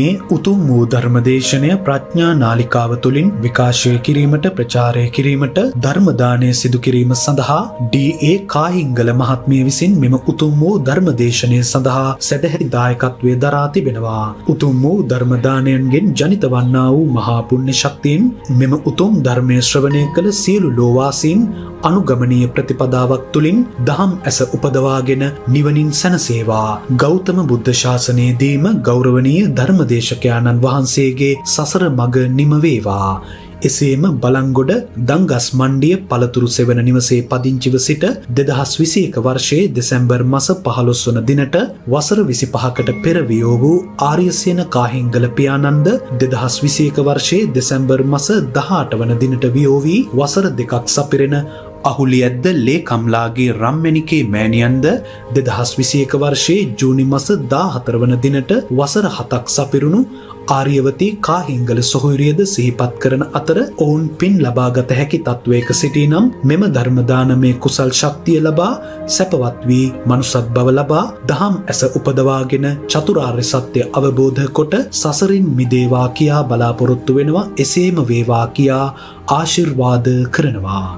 මේ උතුම් වූ ධර්මදේශනය ප්‍රඥා නාලිකාව තුළින් විකාශය කිරීමට ප්‍රචාරය කිරීමට ධර්ම දානය සිදු කිරීම සඳහා ඩී.ඒ. කාහිංගල මහත්මිය විසින් මෙම උතුම් වූ ධර්මදේශනය සඳහා සැදැහැති දායකත්වය දරා තිබෙනවා. උතුම් වූ ධර්ම දානයන්ගෙන් ජනිත වන්නා වූ මහා පුණ්‍ය ශක්තියෙන් මෙම උතුම් ධර්මය ශ්‍රවණය කළ සියලු ලෝවාසීන් අනුගමනීය ප්‍රතිපදාවක් තුළින් දහම් ඇස උපදවාගෙන නිවනින් සැනසේවා. ගෞතම බුද්ධ ශාසනයේදීම ගෞරවනීය ධර්මදේශකයාණන් වහන්සේගේ සසර මඟ නිම වේවා. එසේම බලංගොඩ දංගස් මණ්ඩිය පළතුරු සෙවන නිවසේ පදිංචිව සිට 2021 වර්ෂයේ දෙසැම්බර් මාස 15 වන දිනට වසර 25කට පෙර වියෝ වූ ආර්යසේන කාහිංගල පියාණන්ද 2021 වර්ෂයේ දෙසැම්බර් මාස 18 වන දිනට වියෝ වී වසර 2ක් සපිරෙන අහුලියද්ද ලේකම්ලාගේ රම්මැණිකේ මෑණියන්ද 2021 වර්ෂයේ ජූනි මාස 14 වන දිනට වසර 7ක් සපිරුණු ආර්යවතී කාහිංගල සොහොයුරියද සිහිපත් කරන අතර ඔවුන් පින් ලබාගත හැකි තත්වයක සිටිනම් මෙම ධර්ම දානමය කුසල් ශක්තිය ලබා සැපවත් වී මනුසත් බව ලබා දහම් ඇස උපදවාගෙන චතුරාර්ය සත්‍ය අවබෝධ කොට සසරින් මිදේවා කියා බලාපොරොත්තු වෙනවා. එසේම වේවා කියා ආශිර්වාද කරනවා.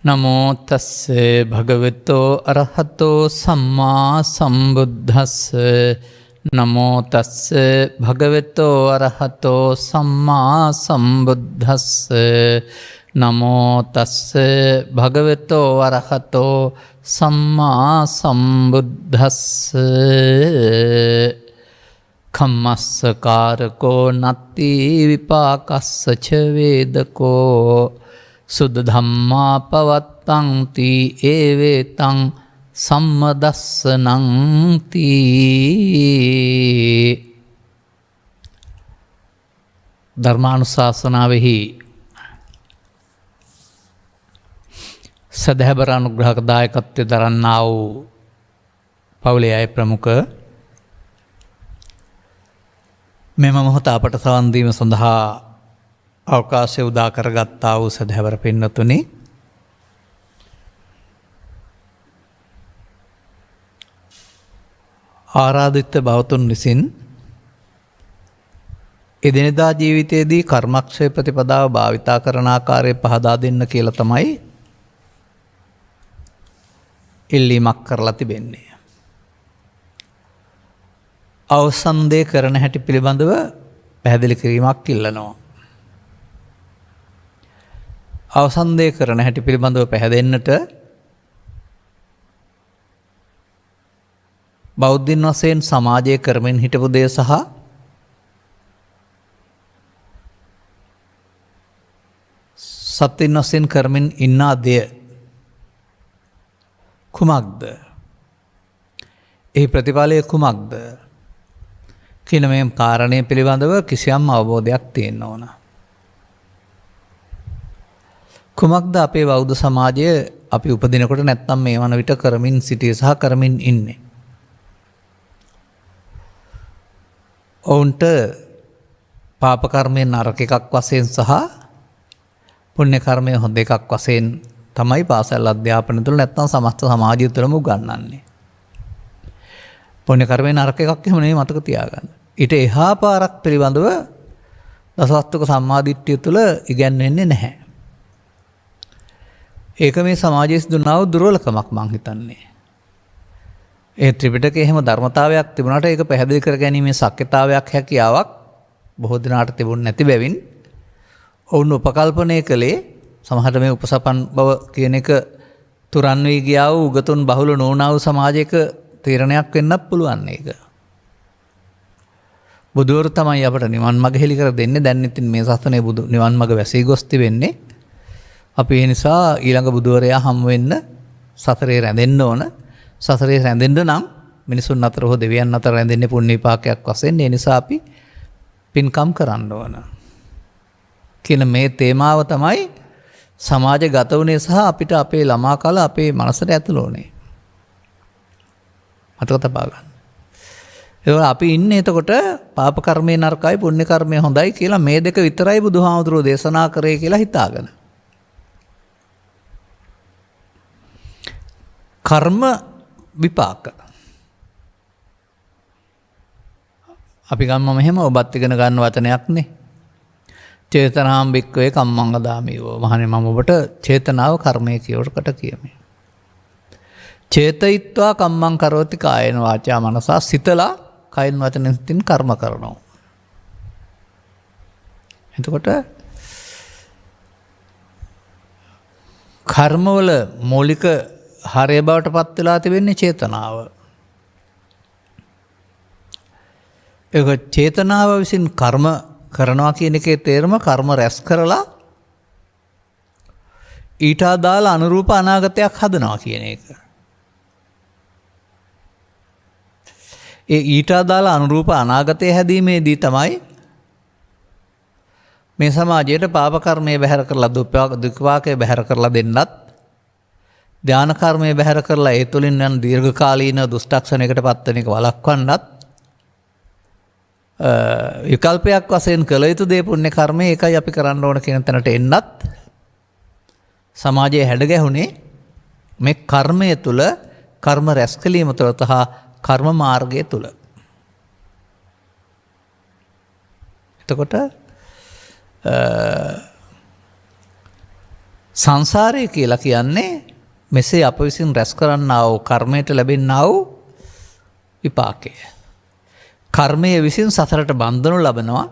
නමෝ තස්ස භගවතෝ අරහතෝ සම්මා සම්බුද්දස්ස නමෝ තස්ස භගවතෝ අරහතෝ සම්මා සම්බුද්දස්ස නමෝ තස්ස භගවතෝ අරහතෝ සම්මා සම්බුද්දස්ස කම්මස්ස කාරකෝ නත්ති විපාකස්ස ච වේදකෝ සුද්ධ ධම්මා පවත්තංති ඒවේතං සම්මදස්සනං තී. ධර්මානුශාසනාවෙහි සදහැබර අනුග්‍රහක දායකත්වය දරන්නා වූ පවුලේ අය ප්‍රමුඛ මෙම මොහොත අපට සවන් දීම සඳහා අවකාශය උදා කරගත්තා වූ සදහැවර පින්නතුනි, ආරාධිත භවතුන් විසින් එදිනෙදා ජීවිතයේදී කර්මක්ෂය ප්‍රතිපදාව භාවිතා කරන ආකාරය පහදා දෙන්න කියලා තමයි ඉල්ලීමක් කරලා තිබෙන්නේ. අවසන්දේ කරන හැටි පිළිබඳව පැහැදිලි කිරීමක් ඉල්ලනවා. අවසන්දේ කරන හැටි පිළිබඳව පැහැදෙන්නට බෞද්ධින් වශයෙන් සමාජයේ කරමින් හිටපු දේ සහ සත්ත්වින් වශයෙන් කරමින් ඉන්න දෙය කුමක්ද? එහි ප්‍රතිඵලය කුමක්ද කියන මේ කාරණය පිළිබඳව කිසියම් අවබෝධයක් තියෙන්න ඕන. කුමක්ද අපේ බෞද්ධ සමාජය අපි උපදිනකොට නැත්නම් මේ වන විට කරමින් සිටිය සහ කරමින් ඉන්නේ? ඔවුන්ට පාප කර්මය නරක එකක් වශයෙන් සහ පුණ්‍ය කර්මය හොඳ එකක් වශයෙන් තමයි පාසල් අධ්‍යාපනය තුළ නැත්නම් සමස්ත සමාජය තුළම උගන්වන්නේ. පුණ්‍ය කර්මය නරක එකක් එහෙම නෙවෙයි, මතක තියාගන්න. ඊට එහා පාරක් පිළිබඳව දසවස්තුක සම්මාදිට්ඨිය තුළ ඉගැන්වෙන්නේ නැහැ. ඒක මේ සමාජයේ සිදුනා වූ දුර්වලකමක් මං හිතන්නේ. ඒ ත්‍රිපිටකයේ එහෙම ධර්මතාවයක් තිබුණාට ඒක පැහැදිලි කර ගැනීමේ ශක්‍යතාවයක් හැකියාවක් බොහෝ දිනාට තිබුණ නැති බැවින් ඔවුන් උපකල්පනය කළේ සමහරට මේ උපසපන් බව කියන එක තුරන් වී ගියා වූ උගතුන් බහුල නොවුනා වූ සමාජයක තීරණයක් වෙන්නත් පුළුවන්. ඒක බුදුවරු තමයි අපට නිවන් මඟ හෙළි කර දෙන්නේ. දැන් ඉතින් මේ ශාසනයේ බුදු නිවන් මඟ වැසී ගොස් තිබෙන්නේ. අපි ඒ නිසා ඊළඟ බුදුවරයා හමු වෙන්න සතරේ රැඳෙන්න ඕන. සසරේ රැඳෙන්න නම් මිනිසුන් අතර හෝ දෙවියන් අතර රැඳෙන්නේ පුණ්‍ය විපාකයක් වශයෙන්. ඒ නිසා අපි පින්කම් කරන්න ඕන කියන මේ තේමාව තමයි සමාජගත වුණේ සහ අපිට අපේ ළමා කාල අපේ මනසට ඇතුළු වුණේ. මතක තබා ගන්න. ඒක අපි ඉන්නේ එතකොට පාප කර්මේ නරකයි පුණ්‍ය කර්මේ හොඳයි කියලා මේ දෙක විතරයි බුදුහාමුදුරුවෝ දේශනා කරේ කියලා හිතාගෙන. කර්ම විපාක අපි ගම්ම මෙහෙම ඔබත් ඉගෙන ගන්න වචනයක්නේ. චේතනාම් භික්ඛවේ කම්මං වදාමීවෝ. මහණෙනි මම ඔබට චේතනාව කර්මය කියවට කියමි. චේතයිත්වා කම්මං කරෝති කායේන වාචා මනසා. සිතලා කයින් වචනෙන් සිතින් කර්ම කරනවා. එතකොට කර්මවල මූලික හරය බවට පත් වෙලා තිබෙන්නේ චේතනාව. ඒක චේතනාව විසින් කර්ම කරනවා කියන එකේ තේරුම කර්ම රැස් කරලා ඊට අදාළ අනුරූප අනාගතයක් හදනවා කියන එක. ඒ ඊට අදාළ අනුරූප අනාගතය හැදීමේදී තමයි මේ සමාජයට පාප කර්මය බැහැර කරලා දුක් විපාකය බැහැර කරලා දෙන්නත්, ධාන කර්මය බැහැර කරලා ඒ තුලින් යන දීර්ඝකාලීන දුෂ්ටක්ෂණයකට පත්වන එක වළක්වන්නත්, විකල්පයක් වශයෙන් කළ යුතු දේ පුණ්‍ය කර්මය ඒකයි අපි කරන්න ඕන කියන තැනට එන්නත් සමාජයේ හැඩ ගැහුනේ මේ කර්මය තුල, කර්ම රැස් කිරීම තුළ තහ කර්ම මාර්ගය තුල. එතකොට සංසාරය කියලා කියන්නේ මෙසේ අප විසින් රැස් කරන්නා වූ කර්මයට ලැබෙන්නා වූ විපාකය. කර්මය විසින් සසරට බන්ධනු ලබනවා.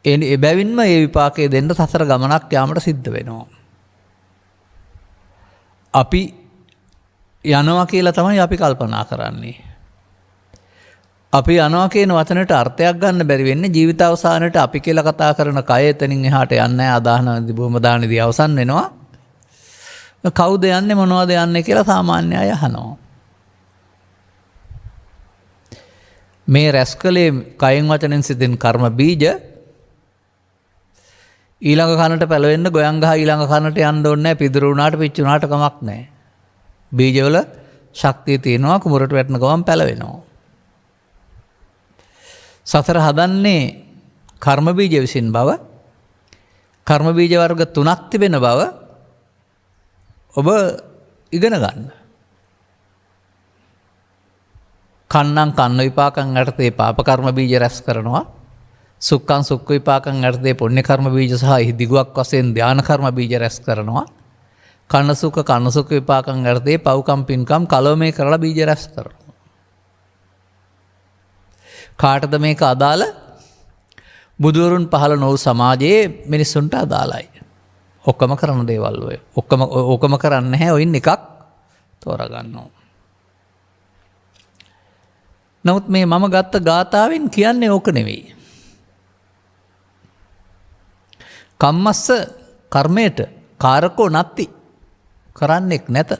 එබැවින්ම ඒ විපාකය දෙන්න සසර ගමනක් යාමට සිද්ධ වෙනවා. අපි යනවා කියලා තමයි අපි කල්පනා කරන්නේ. අපි යනවා කියන වචනයට අර්ථයක් ගන්න බැරි වෙන්නේ ජීවිත අවසානයේට අපි කියලා කතා කරන කය එතනින් එහාට යන්නේ නැහැ. ආදානදී බොහොම දානදී අවසන් වෙනවා. කවුද යන්නේ මොනවද යන්නේ කියලා සාමාන්‍ය අය අහනවා. මේ රැස්කලේ කයෙන් වචනෙන් සිතින් කර්ම බීජ ඊළඟ කනට පැලවෙන්න ගොයන් ගහ ඊළඟ කනට යන්න ඕනේ නැහැ. පිදුරු වුණාට පිච්චුණාට කමක් නැහැ. බීජවල ශක්තිය තියෙනවා, කුඹරට වැටෙන ගමන් පැලවෙනවා. සතර හදන්නේ කර්ම බීජ විසින් බව, කර්ම බීජ වර්ග 3ක් තිබෙන බව ඔබ ඉගෙන ගන්න. කන්නම් කන්න විපාකම් යටතේ පාප කර්ම බීජ රැස් කරනවා. සුක්ඛං සුක්ඛ විපාකම් යටතේ පුණ්‍ය කර්ම බීජ සහ දිගුවක් වශයෙන් ධාන කර්ම බීජ රැස් කරනවා. කන්න සුඛ විපාකම් යටතේ පව්කම් පින්කම් කලවමේ කරලා බීජ රැස් කරනවා. කාටද මේක අදාළ? බුදුවරුන් පහළ නොවු සමාජයේ මිනිස්සුන්ට අදාළයි. ඔක්කොම කරන දේවල් ඔය. ඔක්කොම කරන්නේ නැහැ. ඔයින් එකක් තෝරගන්නවා. නමුත් මේ මම ගත්ත ගාථාවෙන් කියන්නේ ඕක නෙවෙයි. කම්මස්ස කර්මයට කාරකෝ නැති කරන්නෙක් නැත.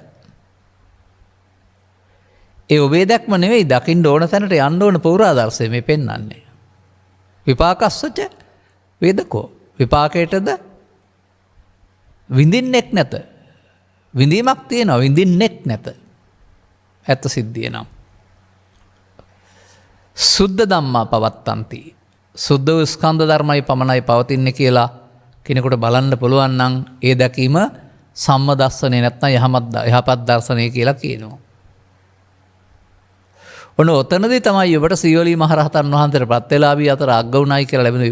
ඒ ඔබේ දැක්ම නෙවෙයි, දකින්න ඕන තැනට යන්න ඕන පෞරාදර්ශය මේ පෙන්වන්නේ. විපාකස්සච වේදකෝ. විපාකයටද විඳින්නෙක් නැත. විඳීමක් තියෙනවා, විඳින්නෙක් නැත. ඇත්ත සිද්ධිය නම්. සුද්ධ ධම්මා පවත්තන්ති. සුද්ධ වූ ස්කන්ධ ධර්මයි පමණයි පවතින්නේ කියලා කෙනෙකුට බලන්න පුළුවන් නම් ඒ දැකීම සම්මදස්සනේ නැත්නම් යහපත් දර්ශනය කියලා කියනවා. ඔන්න ඔතනදී තමයි ඔබට සීවලී මහරහතන් වහන්සේට ප්‍රත්‍යලාභී අතර අග්ග උනායි කියලා ලැබෙන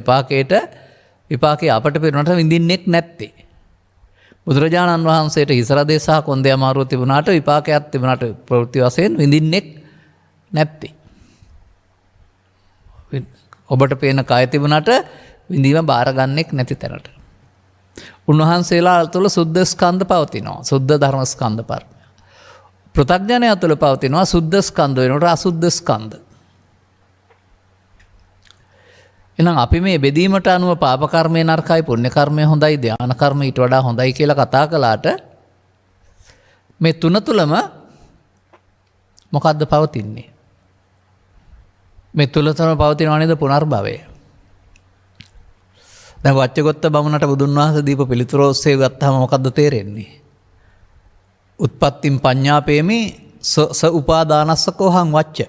විපාකයේ අපට පෙරුණට විඳින්නෙක් නැත්තේ. බුදුරජාණන් වහන්සේට හිසරදේ සහ කොන්දේ අමාරුව තිබුණාට විපාකයක් තිබුණාට ප්‍රවෘත්ති වශයෙන් විඳින්නෙක් නැත්තේ. ඔබට පේන කය තිබුණාට විඳීම බාරගන්නෙක් නැති තැනට. උන්වහන්සේලා තුළ සුද්ධ ස්කන්ධ පවතිනවා. සුද්ධ ධර්ම ස්කන්ධ පරම. පෘථග්ජනයා තුළ පවතිනවා සුද්ධ ස්කන්ධ වෙනකොට අසුද්ධ ස්කන්ධ. එහෙනම් අපි මේ බෙදීමට අනුව පාප කර්මය නරකයි, පුණ්‍ය කර්මය හොඳයි, ධාන කර්මය ඊට වඩා හොඳයි කියලා කතා කළාට මේ තුන තුලම මොකද්ද පවතින්නේ? මේ තුල තුන පවතිනව නේද පුනර්භවය. දැන් වච්චගොත්ත බමුණට බුදුන් වහන්සේ දීප පිළිතුර ඔස්සේ ගත්තාම මොකද්ද තේරෙන්නේ? උත්පත්තිම් පඤ්ඤාපේමි ස උපාදානස්ස කෝහං වච්ච.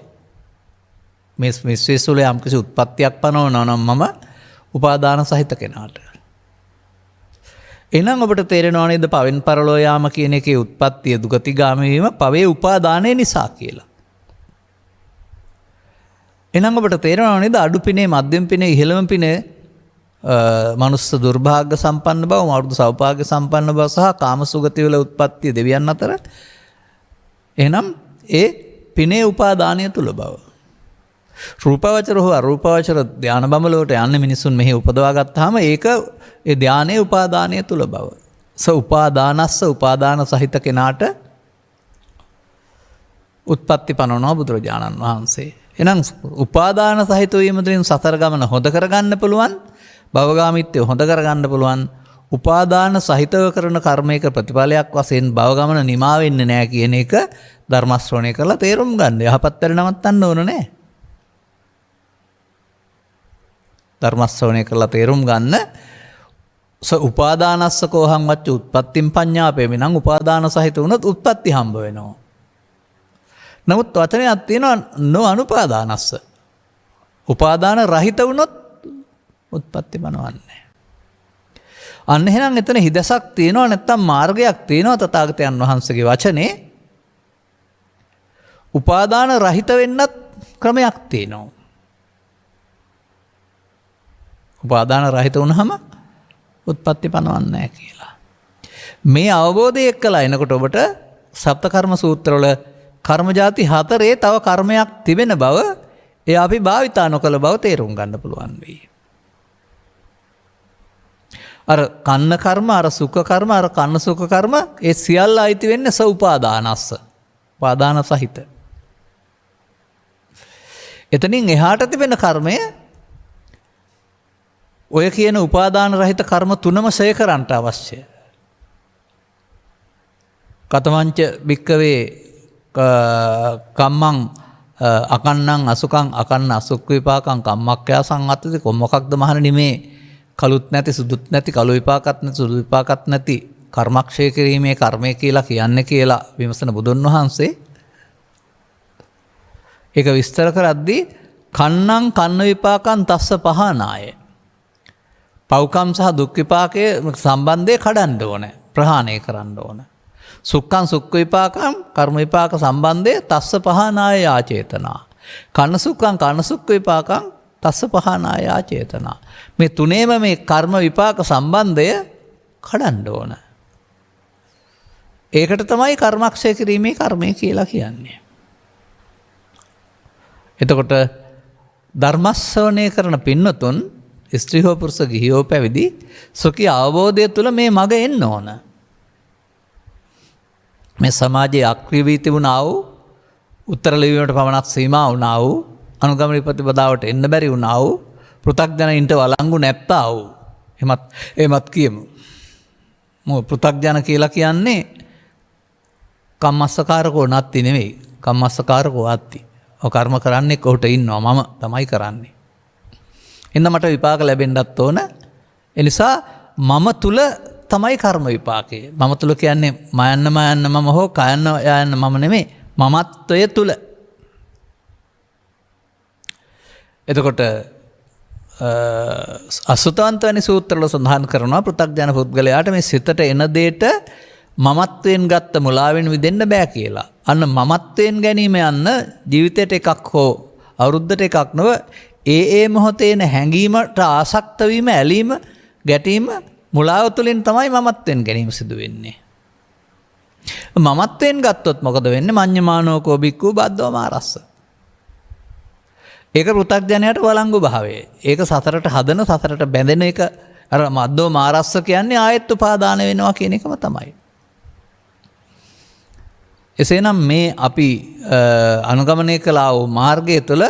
මේ විශ්වේසුල යම් කිසි උත්පත්තියක් පනවනවා නම් මම උපාදාන සහිත කෙනාට. එහෙනම් ඔබට තේරෙනව නේද පවෙන් පරලෝ යාම කියන එකේ උත්පත්තිය දුගතිගාමී වීම පවේ උපාදානය නිසා කියලා. එහෙනම් ඔබට තේරෙනව නේද අඩු පිනේ මධ්‍යම පිනේ ඉහළම පිනේ මනුස්ස දුර්භාග්‍ය සම්පන්න බව මරුදු සෞභාග්‍ය සම්පන්න බව සහ කාමසුගති වල උත්පත්ති දෙවියන් අතර එහෙනම් ඒ පිනේ උපාදානය තුල බව රූපවචර හෝ අරූපවචර ධාන බඹලවට යන්නේ මිනිසුන් මෙහි උපදවා ගත්තාම ඒක ඒ ධානයේ උපාදානය තුල බව උපාදානස්ස උපාදාන සහිත කෙනාට උත්පත්ති පනවනවා බුදුරජාණන් වහන්සේ. එහෙනම් උපාදාන සහිත වීම තුළින් සතර ගමන හොද කරගන්න පුළුවන්, භවගාමීත්වය හොද කරගන්න පුළුවන්. උපාදාන සහිතව කරන කර්මයක ප්‍රතිඵලයක් වශයෙන් භවගමන නිමා වෙන්නේ නැහැ කියන එක ධර්ම ශ්‍රවණය කරලා තේරුම් ගන්න. යහපත් වැඩ නවත්තන්න ඕන නෑ. ධර්ම ශ්‍රවණය කරලා තේරුම් ගන්න. උපාදානස්ස කෝහං වච්ච උත්පත්තිම් පඤ්ඤාපේමි නම් උපාදාන සහිත වුණොත් උත්පත්ති හම්බ වෙනවා. නමුත් වචනයක් තියෙනවා නො අනුපාදානස්ස. උපාදාන රහිත වුණොත් උත්පත්ති බනවන්නේ. අන්න එහෙනම් එතන හිදසක් තියෙනවා නැත්නම් මාර්ගයක් තියෙනවා තථාගතයන් වහන්සේගේ වචනේ. උපාදාන රහිත වෙන්නත් ක්‍රමයක් තියෙනවා. උපාදාන රහිත වුණාම උත්පත්ති පනවන්නේ නැහැ කියලා. මේ අවබෝධය එක්කලා එනකොට ඔබට සප්ත කර්ම සූත්‍රවල කර්ම ಜಾති 4 තව කර්මයක් තිබෙන බව ඒ අපි භාවිතා නොකළ බව තේරුම් ගන්න පුළුවන් වෙයි. අර කන්න කර්ම, අර සුඛ කර්ම, අර කන්න සුඛ කර්ම ඒ සියල්ල අයිති වෙන්නේ උපාදානස්ස. උපාදාන සහිත. එතනින් එහාට තිබෙන කර්මය ඔය කියන උපාදාන රහිත කර්ම තුනම ඡය කරන්නට අවශ්‍යයි. කතමංච භික්කවේ කම්මං අකන්නං අසුකං අකන්න අසුක් විපාකං කම්මක්ඛයා සංවත්තති කොමොකක්ද මහණනි මේ කලුත් නැති සුදුත් නැති කළු විපාකත් නැති සුදු විපාකත් නැති කර්මක්ෂය කිරීමේ කර්මය කියලා කියන්නේ කියලා විමසන බුදුන් වහන්සේ ඒක විස්තර කරද්දී කන්නං කන්න විපාකං තස්ස පහනාය පව්කම් සහ දුක් විපාකයේ සම්බන්ධය කඩන්න ඕනේ ප්‍රහාණය කරන්න ඕනේ සුක්ඛං සුක්ඛ විපාකං කර්ම විපාක සම්බන්ධය තස්ස පහනාය ආචේතනා කන්න සුක්ඛං කන්න සුක්ඛ විපාකං තස්ස පහනාය ආචේතනා මේ තුනේම මේ කර්ම විපාක සම්බන්ධය කඩන්න ඕන ඒකට තමයි කර්මක්ෂය කිරීමේ කර්මය කියලා කියන්නේ එතකොට ධර්ම ශ්‍රවණය කරන පින්නතුන් ස්ත්‍රී හෝ පුරුෂ ගිහි හෝ පැවිදි සොකී අවබෝධය තුළ මේ මග එන්න ඕන මේ සමාජයේ අක්‍රිය වී තිබුණා වූ උත්තර ලිවීමට පමණක් සීමා වුණා වූ අනුගමන ප්‍රතිපදාවට එන්න බැරි වුණා වූ පෘථග්ජනයින්ට වළංගු නැත්තා වූ එමත් කියමු පෘථග්ජන කියලා කියන්නේ කම්මස්සකාරකෝ නැත්ති නෙමෙයි කම්මස්සකාරකෝ ආත්ති ඔය කර්ම කරන්නේ කොහොට ඉන්නවා මම තමයි කරන්නේ එන්න මට විපාක ලැබෙන්නත් ඕන ඒ නිසා මම තුල තමයි කර්ම විපාකේ මම තුල කියන්නේ මයන්න මම හෝ කයන්න යන්න මම නෙමෙයි මමත්වය තුල එතකොට අසුතවන්ත වැනි සූත්‍රවල සඳහන් කරනවා පෘථග්ජන පුද්ගලයාට මේ සිතට එන දෙයට මමත්වයෙන් ගත්ත මුලාවෙන් විදෙන්න බෑ කියලා. අන්න මමත්වයෙන් ගැනීම යන්න ජීවිතයට එකක් හෝ අවුරුද්දට එකක් නොව ඒ මොහොතේ එන හැඟීමට ආසක්ත වීම ඇලීම ගැටීම මුලාව තුළින් තමයි මමත්වෙන් ගැනීම සිදු වෙන්නේ. මමත්වෙන් ගත්තොත් මොකද වෙන්නේ? මඤ්ඤමානෝ කෝ බික්ඛු බද්දෝ මාරස්ස. ඒක පෘථග්ජනයට වළංගු භාවය. ඒක සතරට හදන සතරට බැඳෙන එක අර මද්දෝ මාරස්ස කියන්නේ ආයත් උපාදාන වෙනවා කියන එකම තමයි. එසේනම් මේ අපි අනුගමනය කළා වූ මාර්ගය තුළ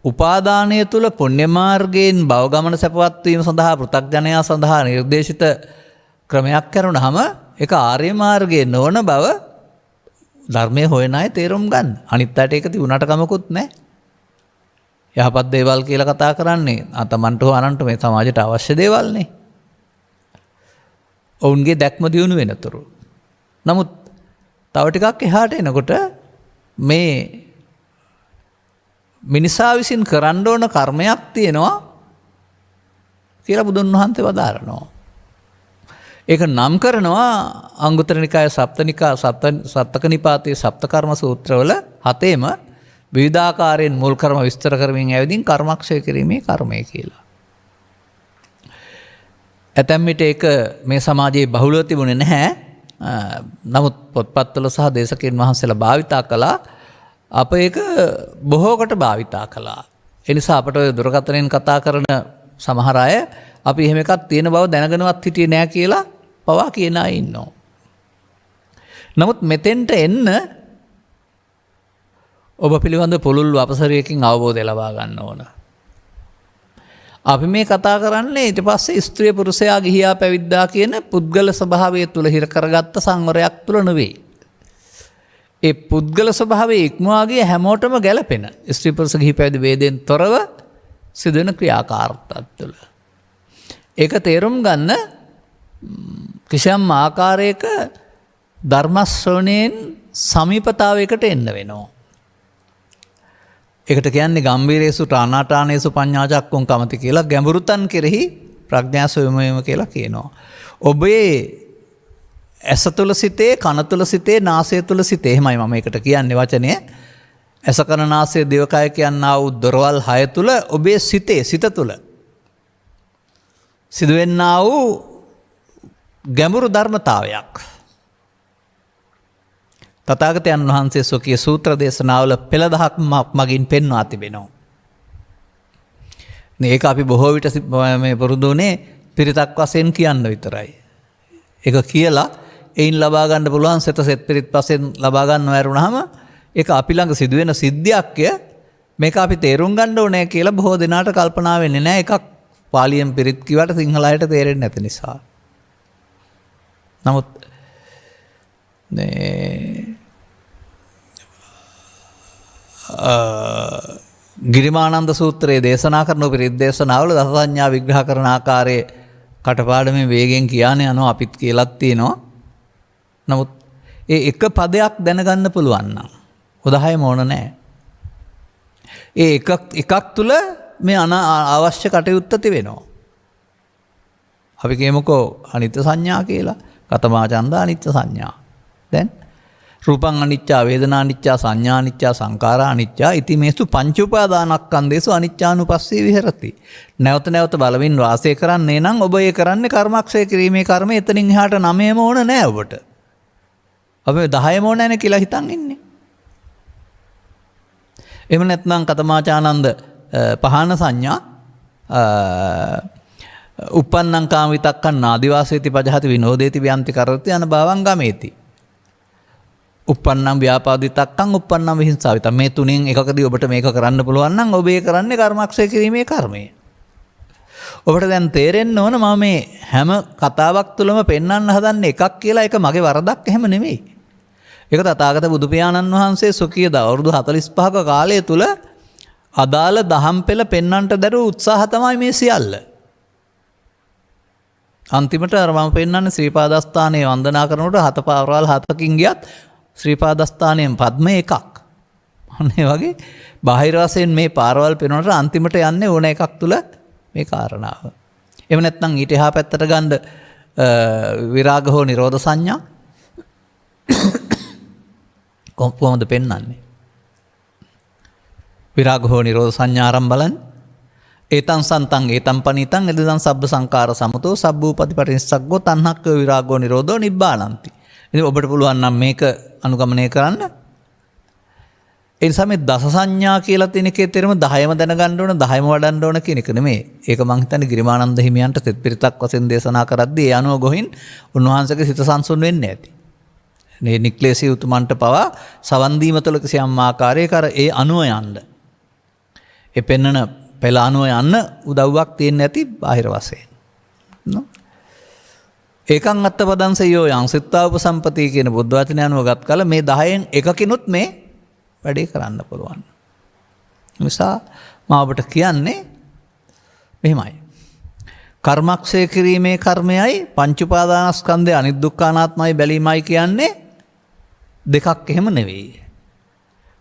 උපාදානය තුළ පුණ්‍ය මාර්ගයෙන් භවගමන සැපවත් වීම සඳහා පෘථග්ජනයා සඳහා නිර්දේශිත ක්‍රමයක් කරනහම ඒක ආර්ය මාර්ගයේ නොවන බව ධර්මයේ හොයන අය තේරුම් ගන්න. අනිත් අයට ඒක තිබුණාට කමකුත් නැහැ. යහපත් දේවල් කියලා කතා කරන්නේ තමන්ට හෝ අනන්ට මේ සමාජයට අවශ්‍ය දේවල්නේ. ඔවුන්ගේ දැක්ම දියුණු වෙනතුරු. නමුත් තව ටිකක් එහාට එනකොට මේ මිනිසා විසින් කරන්න ඕන කර්මයක් තියෙනවා කියලා බුදුන් වහන්සේ වදාරනවා. ඒක නම් කරනවා අංගුත්තර නිකාය සප්තක නිපාතයේ සප්ත කර්ම සූත්‍රවල 7ෙම විවිධාකාරයෙන් මුල් කර්ම විස්තර කරමින් ඇවිදින් කර්මක්ෂය කිරීමේ කර්මය කියලා. ඇතැම් විට ඒක මේ සමාජයේ බහුලව තිබුණේ නැහැ. නමුත් පොත්පත්වල සහ දේශකයන් වහන්සේලා භාවිතා කළා. අප ඒක බොහෝකට භාවිතා කළා. ඒ නිසා අපට දුරකථනයෙන් කතා කරන සමහර අය අපි එහෙම එකක් තියෙන බව දැනගෙනවත් හිටියේ නෑ කියලා පවා කියන අය ඉන්නවා. නමුත් මෙතෙන්ට එන්න ඔබ පිළිබඳ පුළුල් අපසරයකින් අවබෝධය ලබා ගන්න ඕන. අපි මේ කතා කරන්නේ ඊට පස්සේ ස්ත්‍රිය පුරුෂයා ගිහියා පැවිද්දා කියන පුද්ගල ස්වභාවය තුළ හිර කරගත්ත සංවරයක් තුළ නෙවෙයි. ඒ පුද්ගල ස්වභාවයේ ඉක්මවා ගිය හැමෝටම ගැලපෙන ස්ත්‍රී පුරුෂ ගිහි පැවිදි වේදෙන් තොරව සිදුවෙන ක්‍රියාකාරකම් තුළ. ඒක තේරුම් ගන්න කිසියම් ආකාරයක ධර්ම ශ්‍රවණයෙන් සමීපතාවයකට එන්න වෙනවා. ඒකට කියන්නේ ගම්භීරේසු ටානාටානේසු පඤ්ඤාචක්කුං කමති කියලා ගැඹුරුතන් කෙරෙහි ප්‍රඥා සොයමයම කියලා කියනවා. ඔබේ ඇස තුල සිතේ, කන තුල සිතේ, නාසය තුල සිතේ එහෙමයි මම ඒකට කියන්නේ වචනය. ඇස කන නාසය දිවකය කියනා වූ දොරවල් 6 තුල ඔබේ සිත තුල සිදුවෙන්නා වූ ගැඹුරු ධර්මතාවයක් තථාගතයන් වහන්සේ සොකී සූත්‍ර දේශනාවල පෙළ දහක් මගින් පෙන්වා තිබෙනවා. මේක අපි බොහෝ විට මේ පුරුදුනේ පිරිතක් වශයෙන් කියන්න විතරයි. ඒක කියලා එයින් ලබා ගන්න පුළුවන් සෙත පිරිත් වශයෙන් ලබා ගන්න වැරුණාම ඒක අපි ළඟ සිදුවෙන සිද්ධියක්ය. මේක අපි තේරුම් ගන්න ඕනේ කියලා බොහෝ දෙනාට කල්පනා වෙන්නේ නැහැ. එකක් පාලියෙන් පිරිත් කිව්වට සිංහල අයට තේරෙන්නේ නැති නිසා. නමුත් ගිරිමානන්ද සූත්‍රයේ දේශනා කරන පිරිත් දේශනාවල දස සංඥා විග්‍රහ කරන ආකාරයේ කටපාඩමේ වේගෙන් කියන්නේ යනවා අපිත් කියලාත් තියෙනවා. නමුත් ඒ එක පදයක් දැනගන්න පුළුවන් නම් උදාහරණ ඕන නැහැ. ඒ එකක් තුල මේ අවශ්‍ය කටයුත්ත තිබෙනවා. අපි කියමුකෝ අනිත්‍ය සංඥා කියලා. කතමා ඡන්ද අනිත්‍ය සංඥා. දැන් රූපං අනිච්චා, වේදනා අනිච්චා, සංඥා අනිච්චා, සංඛාරා අනිච්චා. ඉති මේසු පංච උපාදානස්කන්ධේසු අනිච්චානුපස්සී විහෙරති. නැවත නැවත බලමින් වාසය කරන්නේ නම් ඔබ ඒ කරන්නේ කර්මක්ෂය කිරීමේ කර්මය. එතනින් එහාට 9ම ඕන නැහැ ඔබට. අපි 10ම ඕන නැහැ කියලා හිතන් ඉන්නේ. එහෙම නැත්නම් කතමාචානන්ද පහන සංඥා uppannං කාම විතක්කං නාදිවාසේති පජහති විනෝදේති ව්‍යන්ති කරති යන භවං ගමේති. uppannං ව්‍යාපාදිතක්කං uppannං විහිංසාවිත. මේ තුනෙන් එකකදී ඔබට මේක කරන්න පුළුවන් නම් ඔබ ඒ කරන්නේ කර්මක්ෂය කිරීමේ කර්මය. ඔබට දැන් තේරෙන්න ඕන මම මේ හැම කතාවක් තුළම පෙන්වන්න හදන්නේ එකක් කියලා. ඒක මගේ වරදක් එහෙම නෙමෙයි. ඒක තථාගත බුදු පියාණන් වහන්සේ සොකී අවුරුදු 45ක කාලය තුල අදාළ දහම් පෙළ පෙන්වන්නට දරූ උත්සාහ තමයි මේ සියල්ල. අන්තිමට අර මම පෙන්වන්නේ ශ්‍රී පාදස්ථානයේ වන්දනා කරනකොට 7 පාරවල් 7කින් ගියත් ශ්‍රී පාදස්ථානයෙන් පද්ම එකක්. අන්න ඒ වගේ බාහිර වශයෙන් මේ පාරවල් පෙන්වනකොට අන්තිමට යන්නේ ඕන එකක් තුල මේ කාරණාව. එහෙම නැත්නම් ඊට එහා පැත්තට ගන්න විරාග හෝ නිරෝධ සංඥා කොහොමද පෙන්වන්නේ? විරාග හෝ නිරෝධ සංඥාරම් බලන්න. ඒතං සන්තං ඒතං පනිතං එදදං සබ්බ සංකාර සමතෝ සබ්බූපති පටිනිස්සග්ගෝ තණ්හක්ඛ විරාගෝ නිරෝධෝ නිබ්බානಂತಿ. ඉතින් ඔබට පුළුවන් නම් මේක අනුගමනය කරන්න. ඒ නිසා මේ දස සංඥා කියලා තියෙන එකේ තේරුම 10ම දැනගන්න ඕන 10ම වඩන්න ඕන කියන එක නෙමෙයි. ඒක මං හිතන්නේ ගිරිමානන්ද හිමියන්ට සෙත් පිරිතක් වශයෙන් දේශනා කරද්දී ඒ අනුව ගොහින් උන්වහන්සේගේ සිත සංසුන් වෙන්නේ නැති. මේ නික්ලේශී උතුමන්ට පවා සවන් දීම තුළ කිසියම් ආකාරයක අර ඒ අනුව යන්න. ඒ පෙන්නන පෙළ අනුව යන්න උදව්වක් තියෙන්නේ නැති බාහිර වශයෙන්. ඒකං අත්තපදංසයෝ යං සිතා උපසම්පති කියන බුද්ධ වචනය අනුව ගත් කල මේ 10න් එකකිනුත් මේ වැඩේ කරන්න පුළුවන්. නිසා මම ඔබට කියන්නේ මෙහෙමයි. කර්මක්ෂය කිරීමේ කර්මයයි පංච උපාදානස්කන්ධය අනිදුක්ඛානාත්මයි බැලීමයි කියන්නේ දෙකක් එහෙම නෙවෙයි.